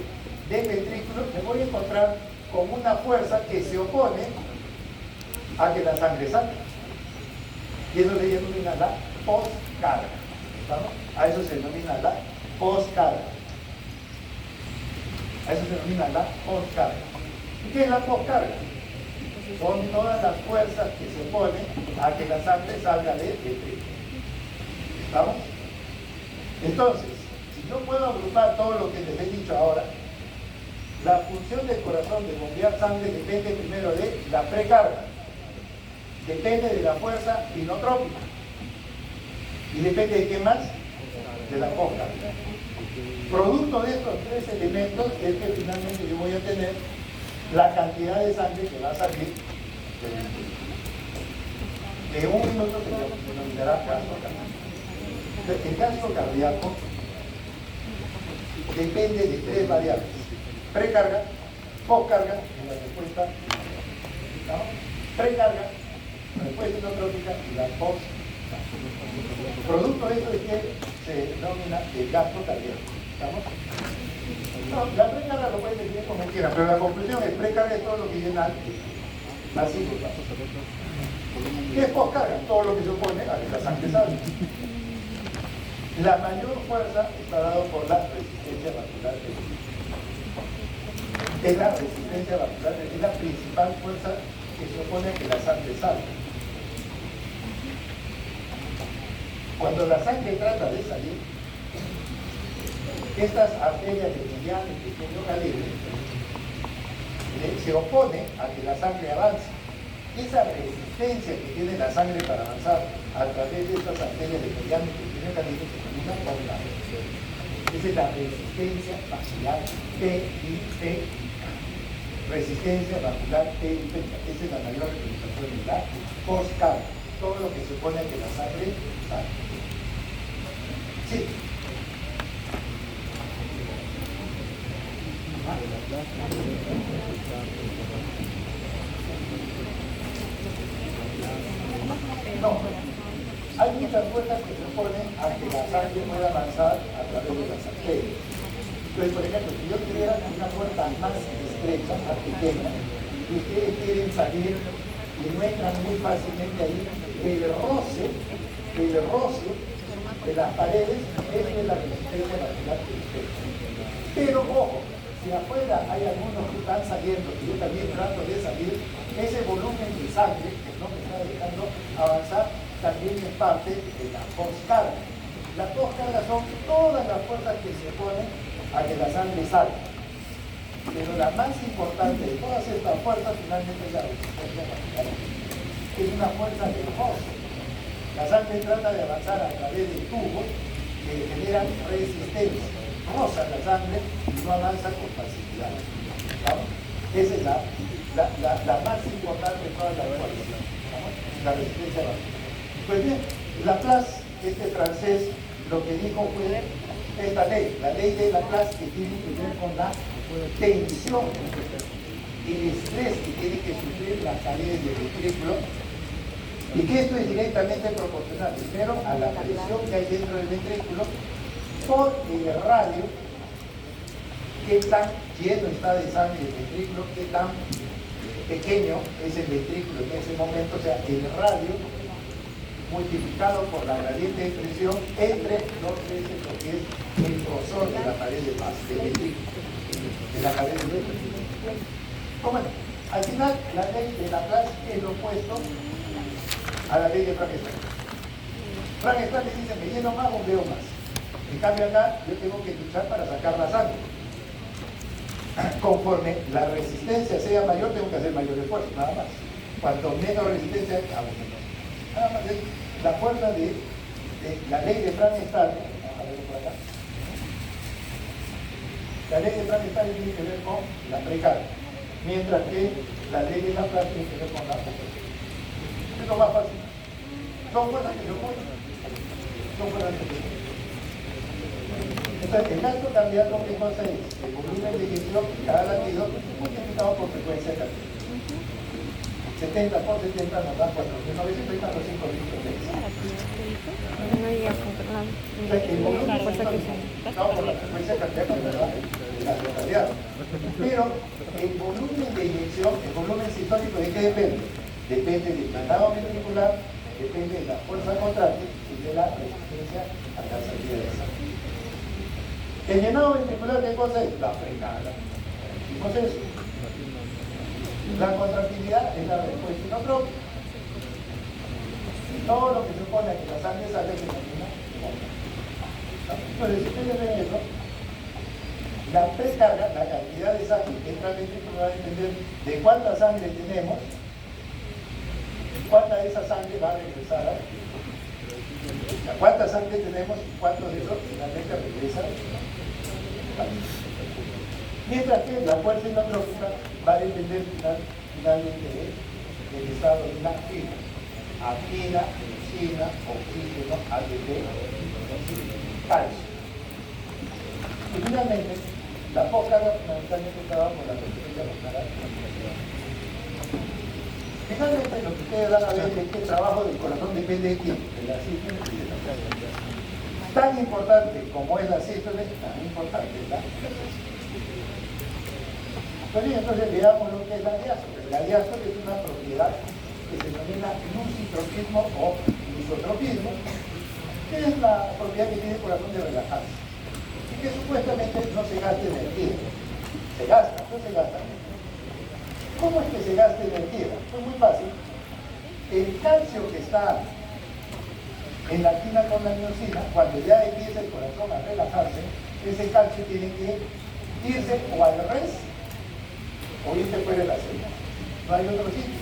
del ventrículo, me voy a encontrar con una fuerza que se opone a que la sangre salga. Y eso se denomina la postcarga. ¿Estamos? A eso se denomina la postcarga. A eso se denomina la postcarga. ¿Y qué es la postcarga? Son todas las fuerzas que se oponen a que la sangre salga del ventrículo. ¿Estamos? Entonces, si yo puedo agrupar todo lo que les he dicho ahora, la función del corazón de bombear sangre depende primero de la precarga, depende de la fuerza inotrópica y depende de qué más, de la postcarga. Producto de estos tres elementos es que finalmente yo voy a tener la cantidad de sangre que va a salir del ventrículo. En un minuto se denominará gasto cardíaco. El gasto cardíaco depende de tres variables: precarga, postcarga y la respuesta, ¿no? Precarga, respuesta inotrópica y la postcarga. Producto de eso es que se denomina el gasto cardíaco. ¿Estamos? No, la precarga lo pueden definir como quieran, pero la conclusión es precarga es todo lo que llena así. ¿Qué es postcarga? Todo lo que se opone a que la sangre salga. La mayor fuerza está dada por la resistencia vascular. Es la resistencia vascular, es la principal fuerza que se opone a que la sangre salga. Cuando la sangre trata de salir, estas arterias de mediano y pequeño calibre se opone a que la sangre avance. Esa resistencia que tiene la sangre para avanzar a través de estas arterias de mediano y pequeño calibre se denomina vascular. Esa es la resistencia vascular periférica. Resistencia vascular periférica. Esa es la mayor representación de la postcarga. Todo lo que se opone a que la sangre salga. Sí. No, hay muchas puertas que se oponen a que la sangre pueda avanzar a través de las arterias. Entonces, por ejemplo, si yo tuviera una puerta más estrecha, más pequeña, y ustedes quieren salir y no entran muy fácilmente ahí, el roce de las paredes, eso es la resistencia vascular periférica. Pero ojo, si afuera hay algunos que están saliendo, y yo también trato de salir, ese volumen de sangre que no me está dejando avanzar también es parte de la postcarga. La postcarga son todas las fuerzas que se ponen a que la sangre salga. Pero la más importante de todas estas fuerzas finalmente es la resistencia vascular, que es una fuerza de roce. La sangre trata de avanzar a través de tubos que generan resistencia. Roza la sangre y no avanza con facilidad. ¿No? Esa es la más importante de todas las fuerzas, ¿no? La resistencia vascular. Pues bien, Laplace, este francés, lo que dijo fue esta ley, la ley de Laplace, que tiene que ver con la tensión, el estrés que tiene que sufrir las paredes del ventrículo, y que esto es directamente proporcional, primero, a la presión que hay dentro del ventrículo, por el radio, qué tan lleno está de sangre el ventrículo, qué tan pequeño es el ventrículo en ese momento, o sea, el radio multiplicado por la gradiente de presión entre dos veces lo que es el grosor de la pared de base del ventrículo, de la pared del ventrículo. Bueno, al final la ley de Laplace es lo opuesto a la ley de Frankenstein. Frankenstein le dice, me lleno más, bombeo más. En cambio acá yo tengo que luchar para sacar la sangre. Conforme la resistencia sea mayor, tengo que hacer mayor esfuerzo, nada más. Cuanto menos resistencia, hago menos. Nada más es la fuerza de la ley de Frankenstein. Vamos a verlo por acá. La ley de Frankenstein tiene que ver con la precarga, mientras que la ley de Laplace tiene que ver con la potencia. Es lo más fácil. Son fuerzas que se oponen. Son fuerzas que se oponen. Entonces, el gasto cambiando, ¿qué cosa es? El volumen de inyección de cada latido multiplicado por frecuencia cardíaca. 70 por 70 nos da 4.900 y tanto 5 litros de eso. El volumen multiplicado por la frecuencia cardíaca, ¿verdad? La totalidad. Pero el volumen de inyección, el volumen sistólico, ¿de qué depende? Depende del llenado ventricular, depende de la fuerza contráctil y de la resistencia a la salida de sangre. El llenado ventricular, ¿qué cosa es? La precarga. Entonces, la contractilidad es la respuesta inotrópica. Todo lo que se opone a que la sangre salga se denomina contractilidad. Entonces, si ustedes ven eso, la precarga, la cantidad de sangre que entra al ventrículo va a depender de cuánta sangre tenemos, cuánta de esa sangre va a regresar a cuánta sangre tenemos y cuánto de eso finalmente regresa. Mientras que la fuerza inotrópica va a depender finalmente del estado de la fibra. Actina, oxina, oxígeno, ATP, calcio. Y finalmente, la postcarga fundamentalmente estaba por la resistencia vascular. Finalmente, lo que ustedes van a ver es que el trabajo del corazón depende de quién, de la sístole y de la presión. Tan importante como es la sístole, tan importante es la presión. Entonces veamos lo que es la diástole. La diástole es una propiedad que se denomina lusitropismo o lusotropismo, que es la propiedad que tiene el corazón de relajarse y que supuestamente no se gasta energía. Se gasta, no se gasta. ¿Cómo es que se gasta energía? Pues muy fácil. El calcio que está En la quina con la miosina, cuando ya empieza el corazón a relajarse, ese calcio tiene que irse o al res o irse fuera de la célula. No hay otro sitio.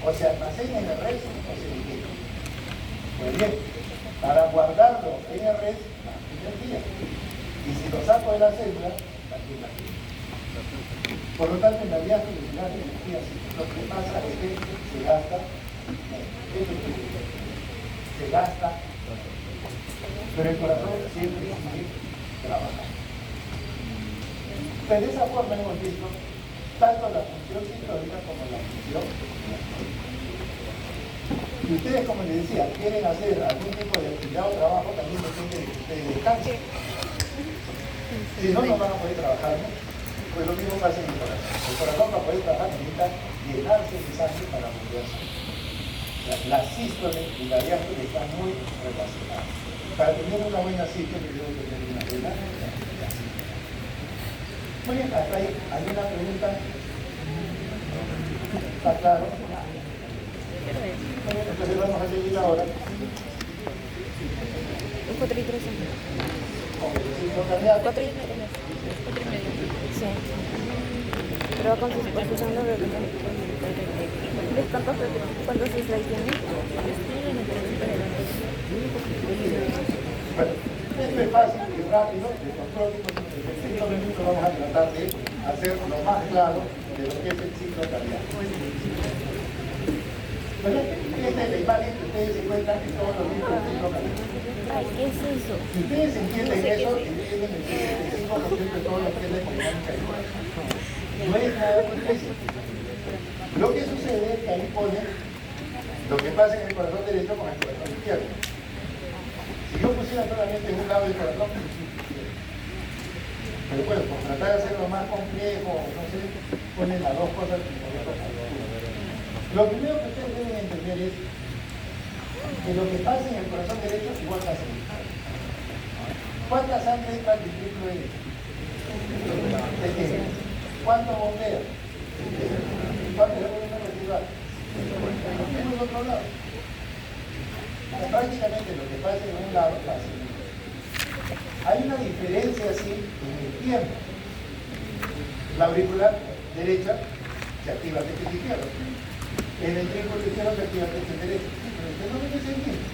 O se almacena en el res o se elimina. Pues bien, para guardarlo en el res, energía. Y si lo saco de la célula, también la energía. Por lo tanto, en la vía celular de energía, lo que pasa es que se gasta, se gasta, pero el corazón siempre sigue trabajando. Pues de esa forma hemos visto tanto la función sistólica como la función. Y ustedes, como les decía, quieren hacer algún tipo de actividad o trabajo, también depende de que ustedes descansen. Si no, no van a poder trabajar, ¿no? Pues lo mismo pasa en el corazón. El corazón para poder trabajar necesita llenarse de sangre para moverse. La sístole y la diástole están muy relacionadas. Para tener una buena sístole debo tener una buena diástole. Muy bien, hasta ahí. ¿Hay una pregunta? ¿Está claro? Muy bien, entonces vamos a seguir ahora. Un 4 litros. Con el ciclo cardíaco. 4 y medio. Sí. Pero con sus usando de ¿cuántos slides tiene? Bueno, esto es fácil y rápido, de control, en 5 minutos vamos a tratar de hacer lo más claro de lo que es el ciclo cardíaco. Bueno, esta es la imagen que ustedes encuentran en todos los libros del ciclo cardíaco. Ay, ¿qué es eso? Si ustedes entienden eso, entienden el 75% de todo lo que es la hemodinámica del corazón. No es nada muy difícil. Lo que sucede es que ahí ponen lo que pasa en el corazón derecho con el corazón izquierdo. Si yo pusiera solamente un lado del corazón, pero bueno, por tratar de hacerlo más complejo, no sé, ponen las dos cosas en el corazón. Lo primero que ustedes deben entender es que lo que pasa en el corazón derecho igual pasa en el izquierdo. ¿Cuánta sangre entra al ventrículo derecho? ¿Cuánto bombea? ¿Cuánto es el volumen residual? En el otro lado. Prácticamente lo que pasa en un lado pasa en el otro. Hay una diferencia así en el tiempo. La auricular derecha se activa el pecho izquierdo. El ventrículo izquierdo se activa el pecho derecho. Pero el fenómeno es el mismo.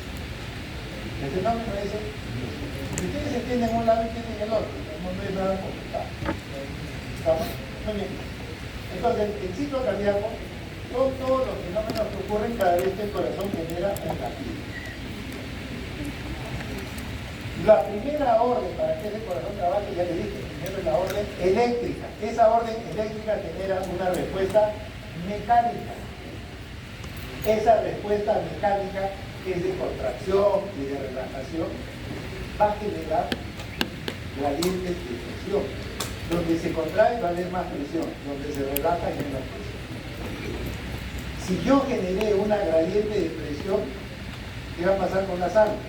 El fenómeno es el mismo. Si ustedes entienden un lado y entienden el otro, no es nada complicado. ¿Estamos? Muy bien. Entonces, el ciclo cardíaco, todos los fenómenos que ocurren cada vez que el corazón genera un latido. La primera orden para que ese corazón trabaje, ya le dije, primero es la orden eléctrica. Esa orden eléctrica genera una respuesta mecánica. Esa respuesta mecánica que es de contracción y de relajación va a generar gradientes de presión. Donde se contrae va a haber más presión, donde se relaja hay menos presión. Si yo generé una gradiente de presión, ¿qué va a pasar con la sangre?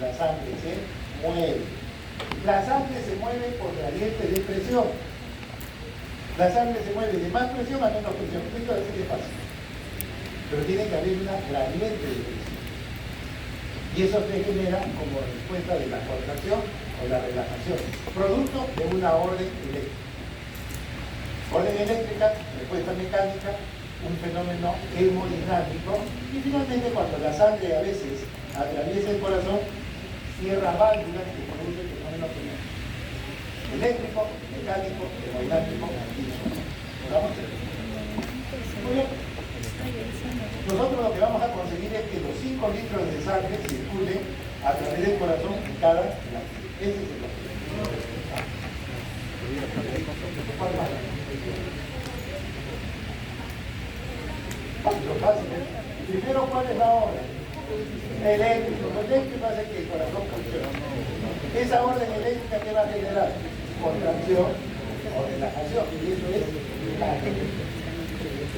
La sangre se mueve. La sangre se mueve por gradiente de presión. La sangre se mueve de más presión a menos presión. Esto es así de fácil. Pero tiene que haber una gradiente de presión. Y eso se genera como respuesta de la contracción o la relajación, producto de una orden eléctrica. Orden eléctrica, respuesta mecánica, un fenómeno hemodinámico, y finalmente cuando la sangre a veces atraviesa el corazón, cierra válvulas que producen fenómenos eléctrico, mecánico, hemodinámico, ¿vamos? Muy bien. Nosotros lo que vamos a conseguir es que los 5 litros de sangre circulen a través del corazón en cada latido. Ese es el objetivo. ¿Cuál más? Lo fácil es. Primero, ¿cuál es la orden? Eléctrico. Lo eléctrico hace que el corazón funcione. Esa orden eléctrica que va a generar contracción o relajación. Y eso es la eléctrica.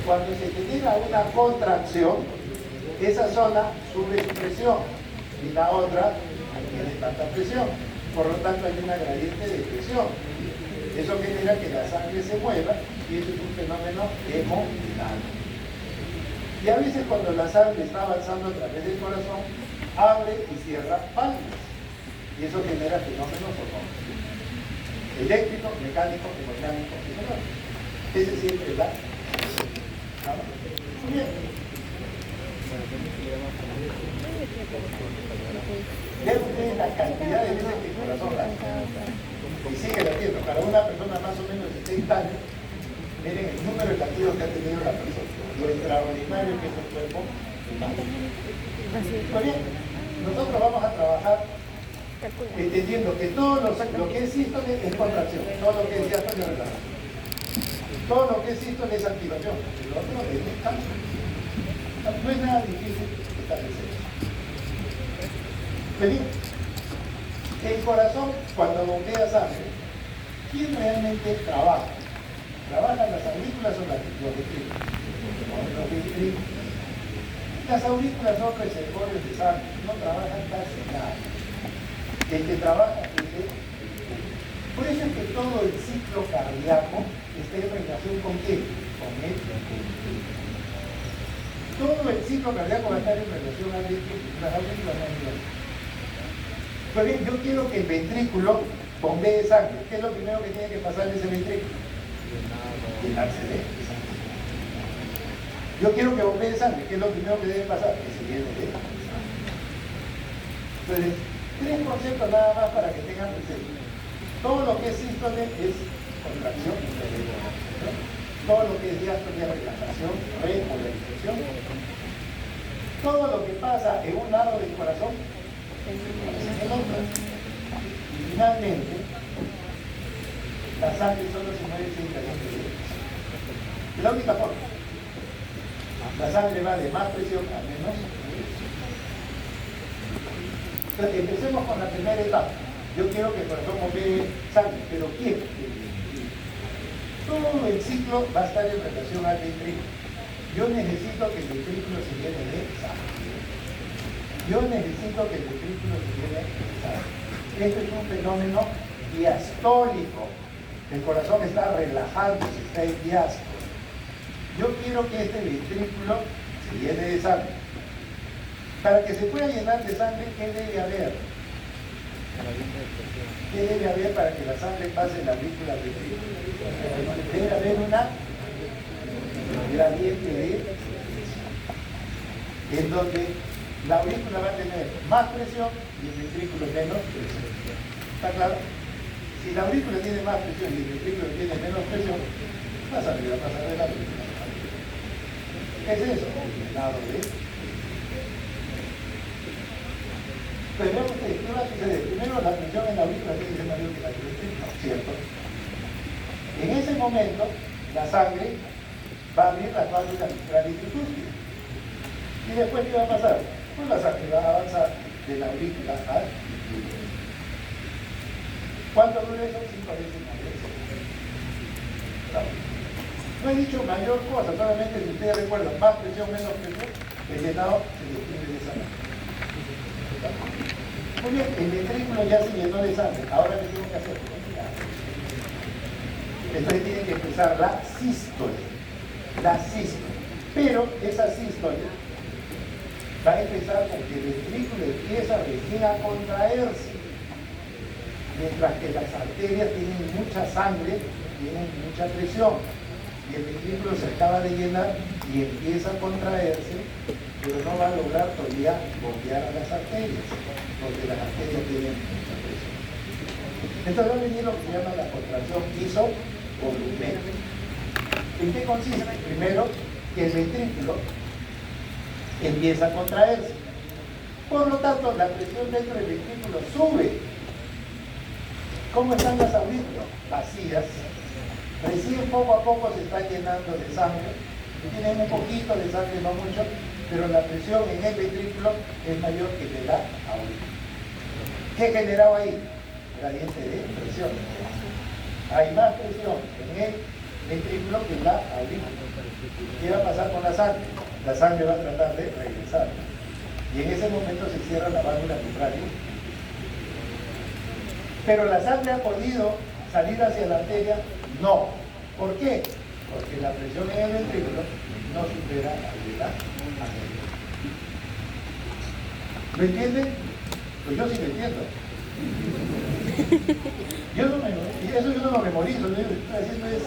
Cuando se genera una contracción, esa zona sube su presión y la otra no tiene tanta presión. Por lo tanto, hay una gradiente de presión. Eso genera que la sangre se mueva y eso es un fenómeno hemodinámico. Y a veces cuando la sangre está avanzando a través del corazón, abre y cierra válvulas. Y eso genera fenómenos eléctrico, mecánico, hemodinámico, económico. Ese siempre es la... Muy bien. Vean ustedes la cantidad de veces que el corazón late. Y sigue latiendo. Para una persona más o menos de 60 años, miren el número de latidos que ha tenido la persona. Lo extraordinario que es el cuerpo humano. Muy bien. Nosotros vamos a trabajar entendiendo que todo lo que es sístole es contracción, todo lo que es diástole es relajación. Todo lo que es sístole es activación, lo otro es descanso. No es nada difícil establecer. Bien. El corazón, cuando bombea sangre, ¿quién realmente trabaja? ¿Trabajan las aurículas o los ventrículos? Los ventrículos. Las aurículas son receptores de sangre, no trabajan casi nada. El que trabaja es el... Por eso es que todo el ciclo cardíaco está en relación con quién? Con el ventrículo. Todo el ciclo cardíaco va a estar en relación al ventrículo. Las aurículas no ayudan. Pues bien, yo quiero que el ventrículo bombee sangre. ¿Qué es lo primero que tiene que pasar en ese ventrículo? Llenarse de sangre. Yo quiero que bombee sangre. ¿Qué es lo primero que debe pasar? Que se llene de sangre. Entonces, 3 conceptos nada más para que tengan presente. Todo lo que es sístole es contracción, ¿no? Todo lo que es diástole es relajación, repolarización. Todo lo que pasa en un lado del corazón en el otro. Y finalmente, la sangre solo se mueve sin caliente. Es la única forma. La sangre va de más presión a menos presión. Entonces, empecemos con la primera etapa. Yo quiero que el corazón bombee sangre, pero ¿quién? Todo el ciclo va a estar en relación al ventrículo. Yo necesito que el ventrículo se llene de sangre. Yo necesito que el ventrículo se llene de sangre. Este es un fenómeno diastólico. El corazón está relajándose, está en diástole. Yo quiero que este ventrículo se llene de sangre. Para que se pueda llenar de sangre, ¿qué debe haber? ¿Qué debe haber para que la sangre pase en la aurícula ventrículo? Debe haber una gradiente de presión, en donde la aurícula va a tener más presión y el ventrículo menos presión. ¿Está claro? Si la aurícula tiene más presión y el ventrículo tiene menos presión, la sangre va a pasar de la aurícula. ¿Qué es eso? El lado de... Pero vean ustedes, ¿qué va a suceder? Primero, la presión en la aurícula tiene que ser mayor que la del ventrículo, ¿cierto? En ese momento, la sangre va a abrir las válvulas mitral y tricúspide. ¿Y después qué va a pasar? Pues la sangre va a avanzar de la aurícula al ventrículo. ¿Cuánto dura eso? 5 veces mayor. No he dicho mayor cosa, solamente si ustedes recuerdan, más presión, menos presión, el llenado se describe de esa manera. Muy bien, el ventrículo ya se llenó de sangre. Ahora, ¿qué tengo que hacer? Entonces tiene que empezar la sístole. La sístole. Pero esa sístole va a empezar porque el ventrículo empieza recién a contraerse. Mientras que las arterias tienen mucha sangre, tienen mucha presión. Y el ventrículo se acaba de llenar y empieza a contraerse, pero no va a lograr todavía bombear a las arterias, porque las arterias tienen mucha presión. Entonces va a venir lo que se llama la contracción isovolumétrica. ¿En qué consiste? Primero, que el ventrículo empieza a contraerse. Por lo tanto, la presión dentro del ventrículo sube. ¿Cómo están las aurículas? Vacías. Recién poco a poco se está llenando de sangre. Tienen un poquito de sangre, no mucho, pero la presión en el ventrículo es mayor que de la aurícula. ¿Qué generaba ahí? Gradiente de presión. Hay más presión en el ventrículo que en la aurícula. ¿Qué va a pasar con la sangre? La sangre va a tratar de regresar. Y en ese momento se cierra la válvula mitral. Pero la sangre ha podido salir hacia la arteria. No. ¿Por qué? porque la presión en el ventrículo no supera la de la arteria. ¿Lo entienden? Pues yo sí lo entiendo. Eso yo no lo memorizo, lo que estoy haciendo es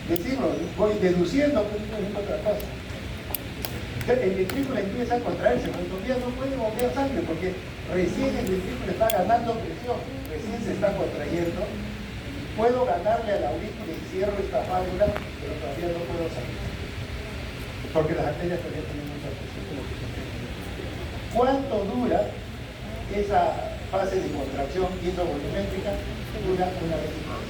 decirlo, voy deduciendo, pues estoy haciendo otra cosa. El ventrículo empieza a contraerse, pero todavía no puede bombear sangre porque recién el ventrículo está ganando presión, recién se está contrayendo. Puedo ganarle a la aurícula y cierro esta válvula, pero todavía no puedo salir, porque las arterias todavía tienen mucha presión. ¿Cuánto dura esa fase de contracción isovolumétrica? Dura una vez y media.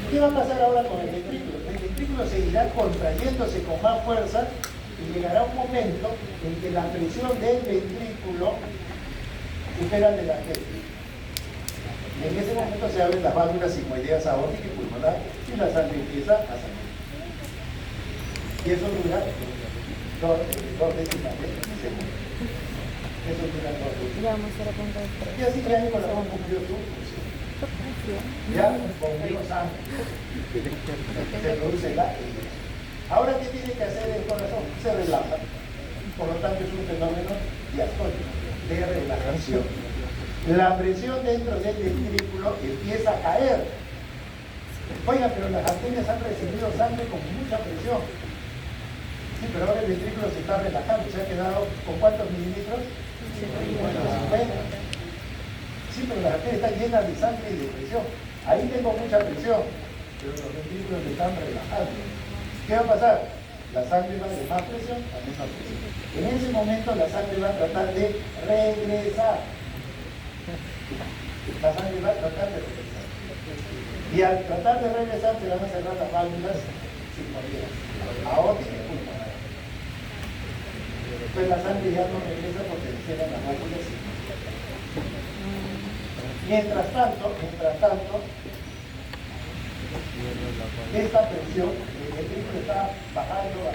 ¿Qué va a pasar ahora con el ventrículo? El ventrículo seguirá contrayéndose con más fuerza y llegará un momento en que la presión del ventrículo supera la de la arteria. Y en ese momento se abren las válvulas sigmoideas aórtica y pulmonar y la sangre empieza a salir. Y eso dura dos décimas de segundo. Eso dura 2 décimas. Ya vamos a la punta del Y así que el corazón cumplió su función. Ya bombeó sangre. Se produce la herida. Ahora, ¿qué tiene que hacer el corazón? Se relaja. Por lo tanto, es un fenómeno diastólico, de relajación. La presión dentro del ventrículo empieza a caer. Oiga, pero las arterias han recibido sangre con mucha presión. Sí, pero ahora el ventrículo se está relajando. Se ha quedado con ¿cuántos mililitros? 50. Sí, pero las arterias están llenas de sangre y de presión. Ahí tengo mucha presión, pero los ventrículos se están relajando. ¿Qué va a pasar? La sangre va de más presión a menos presión. En ese momento la sangre va a tratar de regresar. La sangre va a tratar de regresar. Y al tratar de regresar se van a cerrar las válvulas sigmoideas, aórtica y pulmonar. Pues la sangre ya no regresa porque se cierran las válvulas sigmoideas. Mientras tanto, esta presión, el ventrículo está bajando,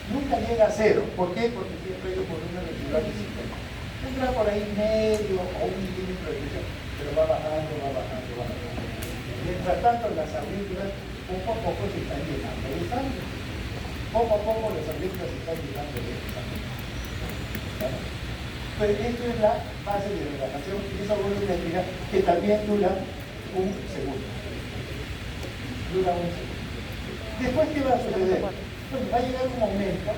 nunca llega a cero. ¿Por qué? Porque siempre hay un volumen residual de 50. Entra por ahí medio o 1 milímetro de presión, pero va bajando. Mientras tanto, las aurículas poco a poco se están llenando de sangre. Poco a poco las aurículas se están llenando de sangre. ¿Vale? Pues esto es la fase de relajación isovolumétrica que también dura un segundo. Después, ¿qué va a suceder? Bueno, va a llegar un momento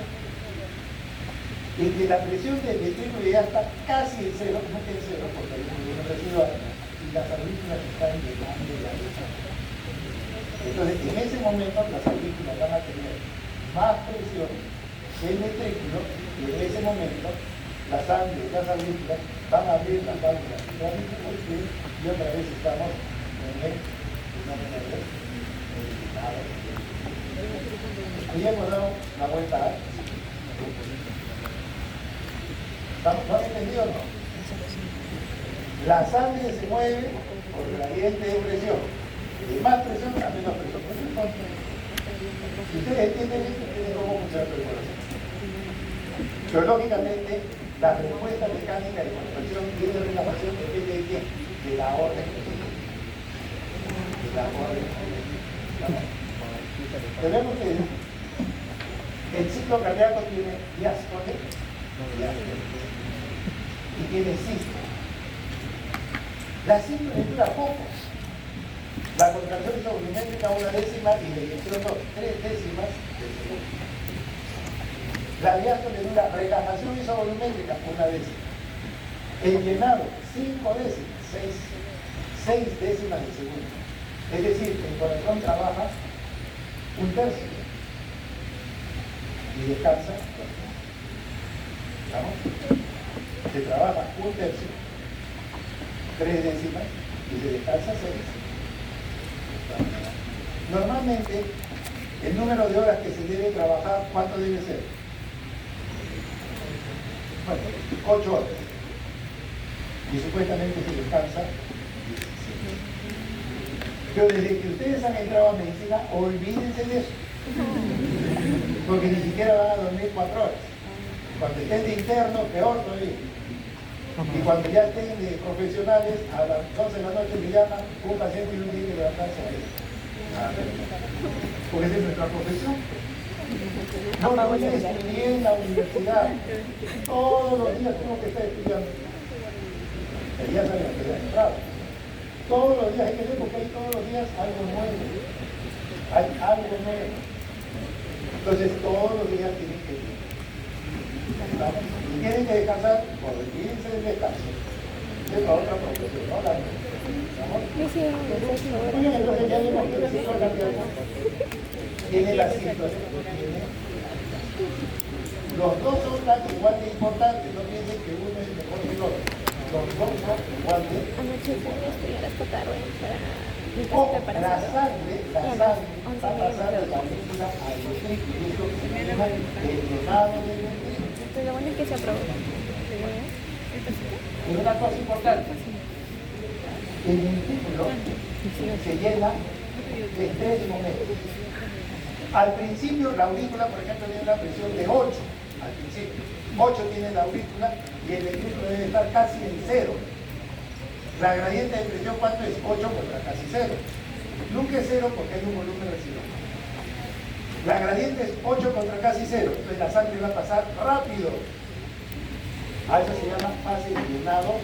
en que la presión del ventrículo ya está casi en cero, no que en cero, porque hay un volumen residual, y las aurículas están llenando de sangre. Entonces, en ese momento, las aurículas van a tener más presión que el ventrículo, y en ese momento, la sangre y las aurículas van a abrir las válvulas y otra vez estamos en el fenómeno de ya hemos dado la vuelta a ¿lo han entendido o no? La sangre se mueve por gradiente de presión, de más presión a menos presión. Si ustedes entienden esto, entienden cómo funciona el corazón. Geológicamente, la respuesta mecánica de contracción y de relajación depende de quién? De la orden. Tenemos que el ciclo cardíaco tiene diástole y tiene sístole. La sístole dura poco. La contracción isovolumétrica 1 décima y la eyección 3 décimas del segundo. La diástole dura relajación isovolumétrica 1 décima. El llenado 5 décimas, 6 décimas de segundo. Es decir, el corazón trabaja 1/3 y descansa 2/3. ¿Estamos? Se trabaja 1/3, 3 décimas y se descansa 6 décimas. Normalmente, el número de horas que se debe trabajar, ¿cuánto debe ser? Bueno, 8 horas. Y supuestamente se descansa 17. Pero desde que ustedes han entrado a medicina, olvídense de eso. Porque ni siquiera van a dormir 4 horas. Cuando estén de interno, peor todavía. Y cuando ya estén de profesionales, a las 12 de la noche me llaman, un paciente y un día que levantarse a eso. Porque esa es nuestra profesión. No lo voy a estudiar en la universidad. Todos los días tengo que estar estudiando. El día sale que ya entrado. Todos los días hay que ver porque hay todos los días algo nuevo. Hay algo nuevo. Entonces todos los días tienen que ir. ¿Vale? Y tienen que descansar, por olvídense del descanso. Es la otra profesión, ¿no? La muy bien, entonces ya vimos que el ciclo cardíaco tiene la situación que tiene. Los dos son tan igual de importantes, no piensen que uno es mejor que el otro. Los dos son igual de la sangre va a pasar de la médula al ventrículo, y esto se llama el drenado del ventrículo. Lo bueno es que se aprobó. Y una cosa importante, el ventrículo se llena de 3 momentos. Al principio la aurícula, por ejemplo, tiene una presión de 8, al principio. 8 tiene la aurícula y el ventrículo debe estar casi en 0. La gradiente de presión, ¿cuánto es? 8 contra casi 0. Nunca es 0 porque hay un volumen residual. La gradiente es 8 contra casi 0. Entonces la sangre va a pasar rápido. A eso se llama fase de llenado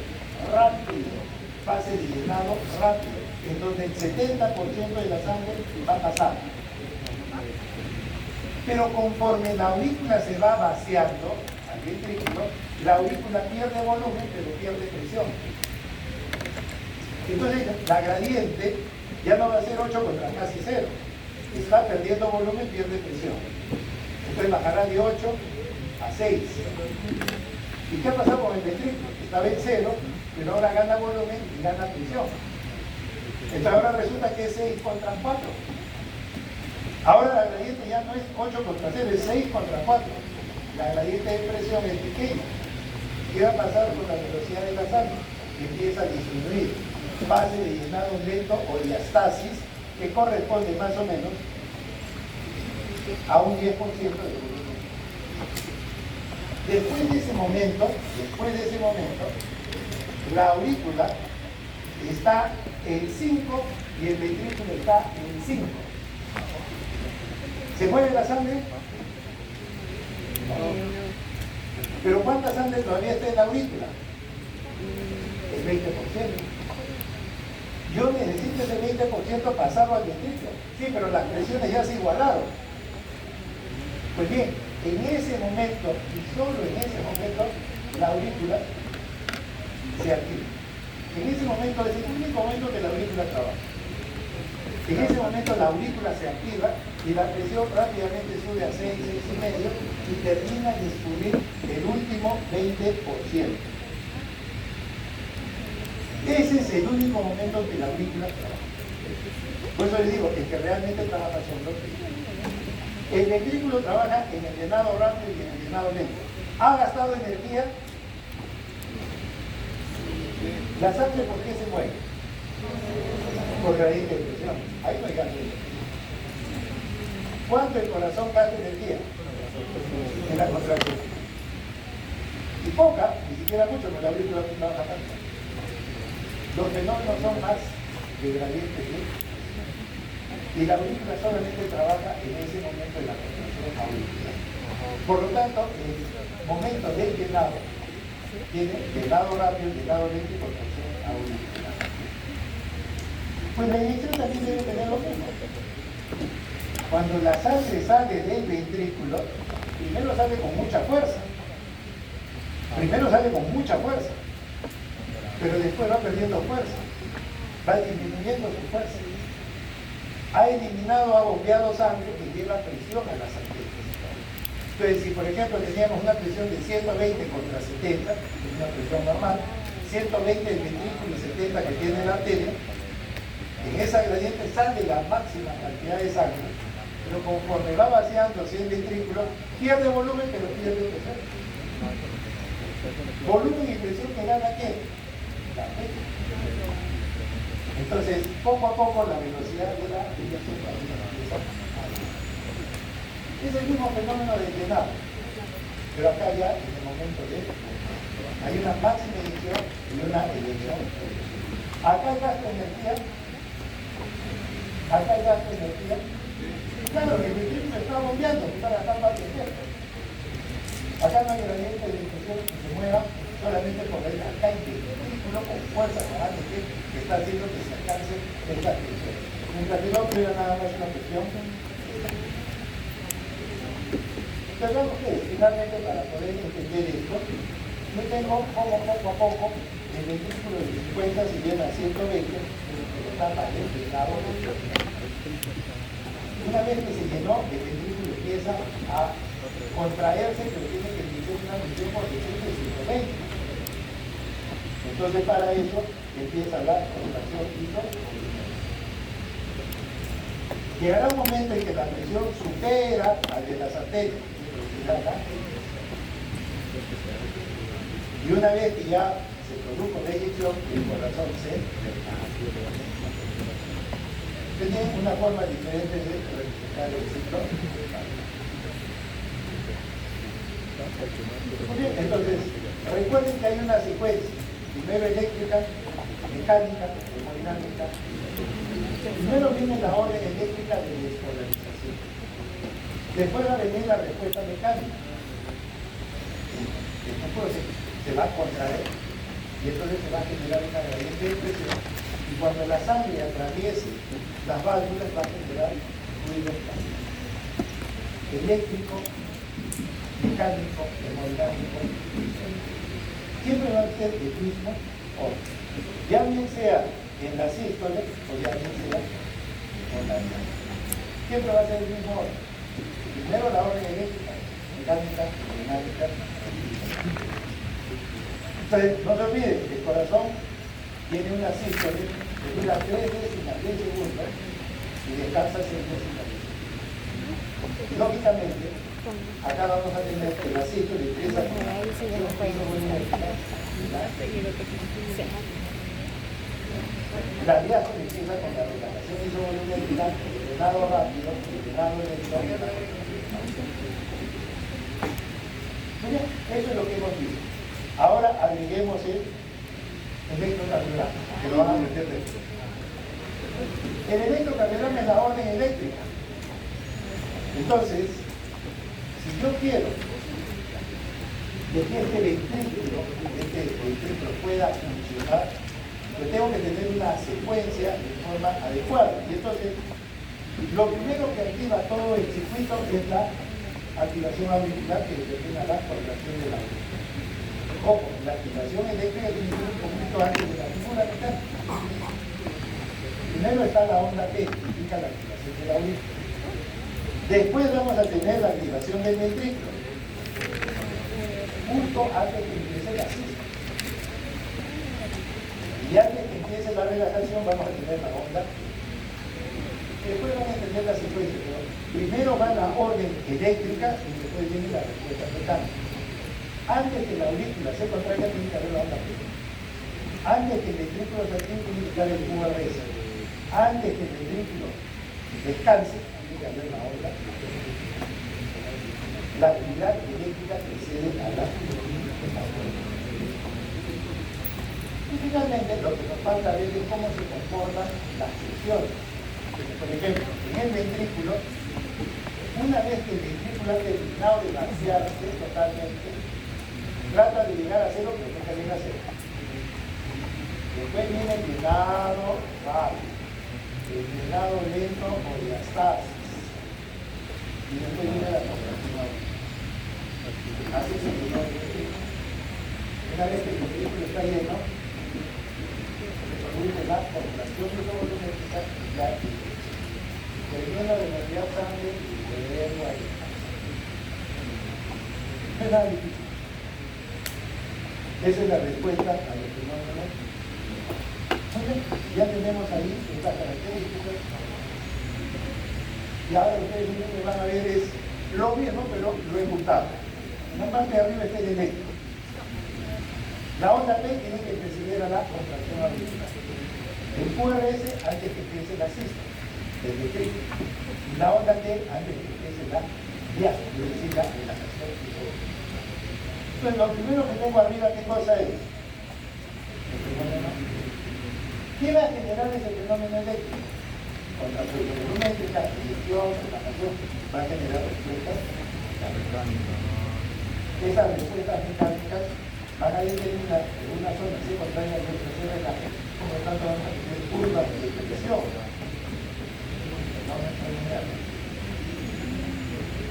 rápido. Fase de llenado rápido. En donde el 70% de la sangre va a pasar. Pero conforme la aurícula se va vaciando al ventrículo, la aurícula pierde volumen, pero pierde presión. Entonces la gradiente ya no va a ser 8 contra casi 0. Está perdiendo volumen, pierde presión. Entonces bajará de 8 a 6. ¿Y qué ha pasado con el ventrículo? Estaba en 0, pero ahora gana volumen y gana presión. Entonces ahora resulta que es 6 contra 4. Ahora la gradiente ya no es 8 contra 0, es 6 contra 4. La gradiente de presión es pequeña. ¿Qué va a pasar con la velocidad de la sangre? Empieza a disminuir. Fase de llenado lento o diastasis, que corresponde más o menos a un 10% de volumen. Después de ese momento, la aurícula está en 5 y el ventrículo está en 5. ¿Se mueve la sangre? No. ¿Pero cuánta sangre todavía está en la aurícula? El 20%. Yo necesito ese 20% pasarlo al ventrículo. Sí, pero las presiones ya se igualaron. Pues bien, en ese momento, y solo en ese momento, la aurícula se activa. En ese momento es el único momento que la aurícula trabaja. En ese momento la aurícula se activa y la presión rápidamente sube a 6, 6,5 y termina de escurrir el último 20%. Ese es el único momento en que la aurícula trabaja. Por eso les digo, el que realmente trabaja son los ventrículos. El ventrículo trabaja en el llenado rápido y en el llenado lento. ¿Ha gastado energía? ¿La sangre por qué se mueve? Por gradiente de presión. Ahí no hay gasto de energía. ¿Cuánto el corazón gasta energía? En la contracción. Y poca, ni siquiera mucho, porque la aurícula no trabaja tanto. Los fenómenos son más de gradiente lento. Y la aurícula solamente trabaja en ese momento de la contracción auricular. Por lo tanto, el momento del llenado tiene llenado rápido, llenado lento y contracción auricular. Pues la inyección también debe tener lo mismo. Cuando la sangre sale del ventrículo, primero sale con mucha fuerza. Pero después va perdiendo fuerza. Va disminuyendo su fuerza. Ha eliminado, ha bombeado sangre que lleva presión a las arterias. Entonces, si por ejemplo teníamos una presión de 120 contra 70, que es una presión normal, 120 del ventrículo y 70 que tiene la arteria, en esa gradiente sale la máxima cantidad de sangre, pero conforme va vaciándose el ventrículo, pierde volumen, pero pierde presión. Volumen y presión que gana ¿quién? La arteria. Entonces, poco a poco la velocidad de la eyacción empieza a bajar. Es el mismo fenómeno de llenado, pero acá ya en el momento de hay una máxima eyección y una eyección. Acá el gasto de energía Acá hay gasto de energía. Claro, el ventrículo está bombeando, está gastando más energía. Acá no hay gradiente de difusión que se mueva solamente por el acá hay ventrículo con fuerza que está haciendo que se alcance esta presión. Mientras que el otro era nada más una cuestión. Entonces vamos que finalmente para poder entender esto, yo tengo como poco a poco el ventrículo de 50 si viene a 120, pero está para el lado de una vez que se llenó, el ventrículo empieza a contraerse, pero tiene que iniciar una presión por debajo de 120. Entonces para eso empieza la contracción isotrópica. Llegará un momento en que la presión supera al de las arterias. Y una vez que ya se produjo la eyección, el corazón se relaja. Tiene una forma diferente de representar el ciclo. Muy bien, entonces, recuerden que hay una secuencia. Primero eléctrica, mecánica, termodinámica. Primero viene la orden eléctrica de despolarización. Después va a venir la respuesta mecánica. El cuerpo se va a contraer y entonces se va a generar una gradiente de presión. Y cuando la sangre atraviese las válvulas va a generar ruido eléctrico, mecánico, termodinámico. Siempre va a ser el mismo orden. Ya bien sea en la sístole o ya bien sea en la diástole. Siempre va a ser el mismo orden. Primero la orden eléctrica, mecánica, termodinámica. Entonces, no se olviden, el corazón tiene una sístole que dura 3 décimas de segundo y descansa 6 décimas de segundo. Lógicamente, acá vamos a tener que la sístole empieza con la diástole empieza con la relajación isovolumétrica, drenado rápido, drenado lento. Eso es lo que hemos visto. Ahora agreguemos el electrocardiograma, que lo van a meter dentro. El electrocardiograma es la orden eléctrica. Entonces, si yo quiero de que este ventrículo pueda funcionar, pues tengo que tener una secuencia de forma adecuada. Y entonces, lo primero que activa todo el circuito es la activación auricular que determina la contracción de la auricular. Ojo, la activación eléctrica tiene que ser un poquito antes de la figura mecánica. Primero está la onda P, que indica la activación de la aurícula. Después vamos a tener la activación del ventrículo, justo antes que empiece la sístole. Y antes que empiece la relajación vamos a tener la onda. Después van a entender la secuencia, pero primero va la orden eléctrica y después viene la respuesta mecánica. Antes que la aurícula se contraiga tiene que haber la onda P. Antes que el ventrículo se active tiene que estar el QRS. Antes que el ventrículo descanse tiene que haber la onda. La actividad eléctrica precede a la y finalmente lo que nos falta ver es cómo se comportan las presiones. Por ejemplo, en el ventrículo, una vez que el ventrículo ha terminado de vaciarse totalmente, trata de llegar a cero, pero nunca llega a cero. Después viene el llenado rápido, el llenado lento o diastasis. Y después viene la contracción. Así se llenó el ventrículo. Una vez que el ventrículo está lleno, se produce la contracción de todo lo que necesita la inyección. Termina de enviar sangre y luego ahí. No es nada difícil. Esa es la respuesta a los fenómenos. Ya tenemos ahí estas características. Y ahora ustedes lo que van a ver es lo mismo, pero lo he juntado. En la parte de arriba está el eléctrico. La onda P tiene que preceder a la contracción auricular. El QRS antes que empiece la sístole, el ventrículo. Y la onda T antes que empiece la diástole, es decir, la relajación isovolumétrica. Entonces, lo primero que tengo arriba, ¿qué cosa es? El fenómeno. ¿Qué va a generar ese fenómeno eléctrico? con la volumétrica, inyección, inflamación, va a generar respuestas mecánicas. Esas respuestas mecánicas van a determinar en una zona si contrae la presión de la, por lo tanto van a tener curvas de presión.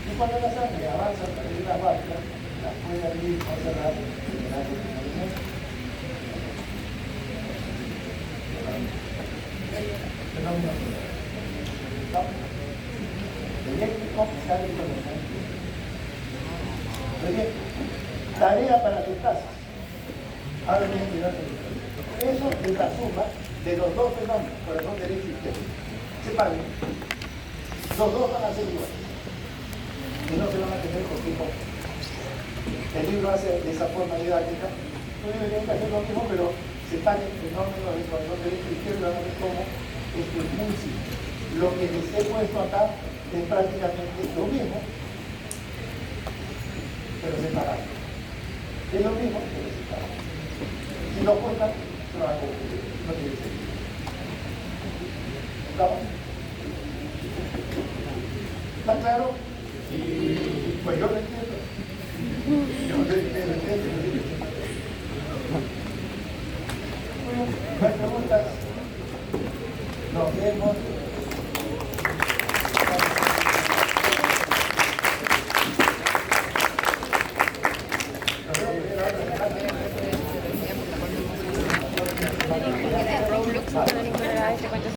Y cuando la sangre avanza a través de las válvulas, las puede abrir o cerrar generando un movimiento. Fenómeno eléctrico mecánico mecánico. Muy bien. Tarea para tus casas. Ahora bien, eso es la suma de los dos fenómenos, corazón derecho y izquierdo. Separen. Los dos van a ser iguales. Y no se van a tener por tipo. El libro hace de esa forma didáctica. No deberían hacer lo mismo, pero separen el fenómeno del corazón derecho y izquierdo y van a ver cómo esto es muy simple. Lo que les he puesto acá es prácticamente lo mismo, pero separado. Es lo mismo, pero separado. Si lo cuentan, se van a confundir. No tiene sentido. ¿Estamos? ¿Está claro? Pues yo lo entiendo. Yo lo entiendo. Bueno, no hay preguntas. Nos vemos.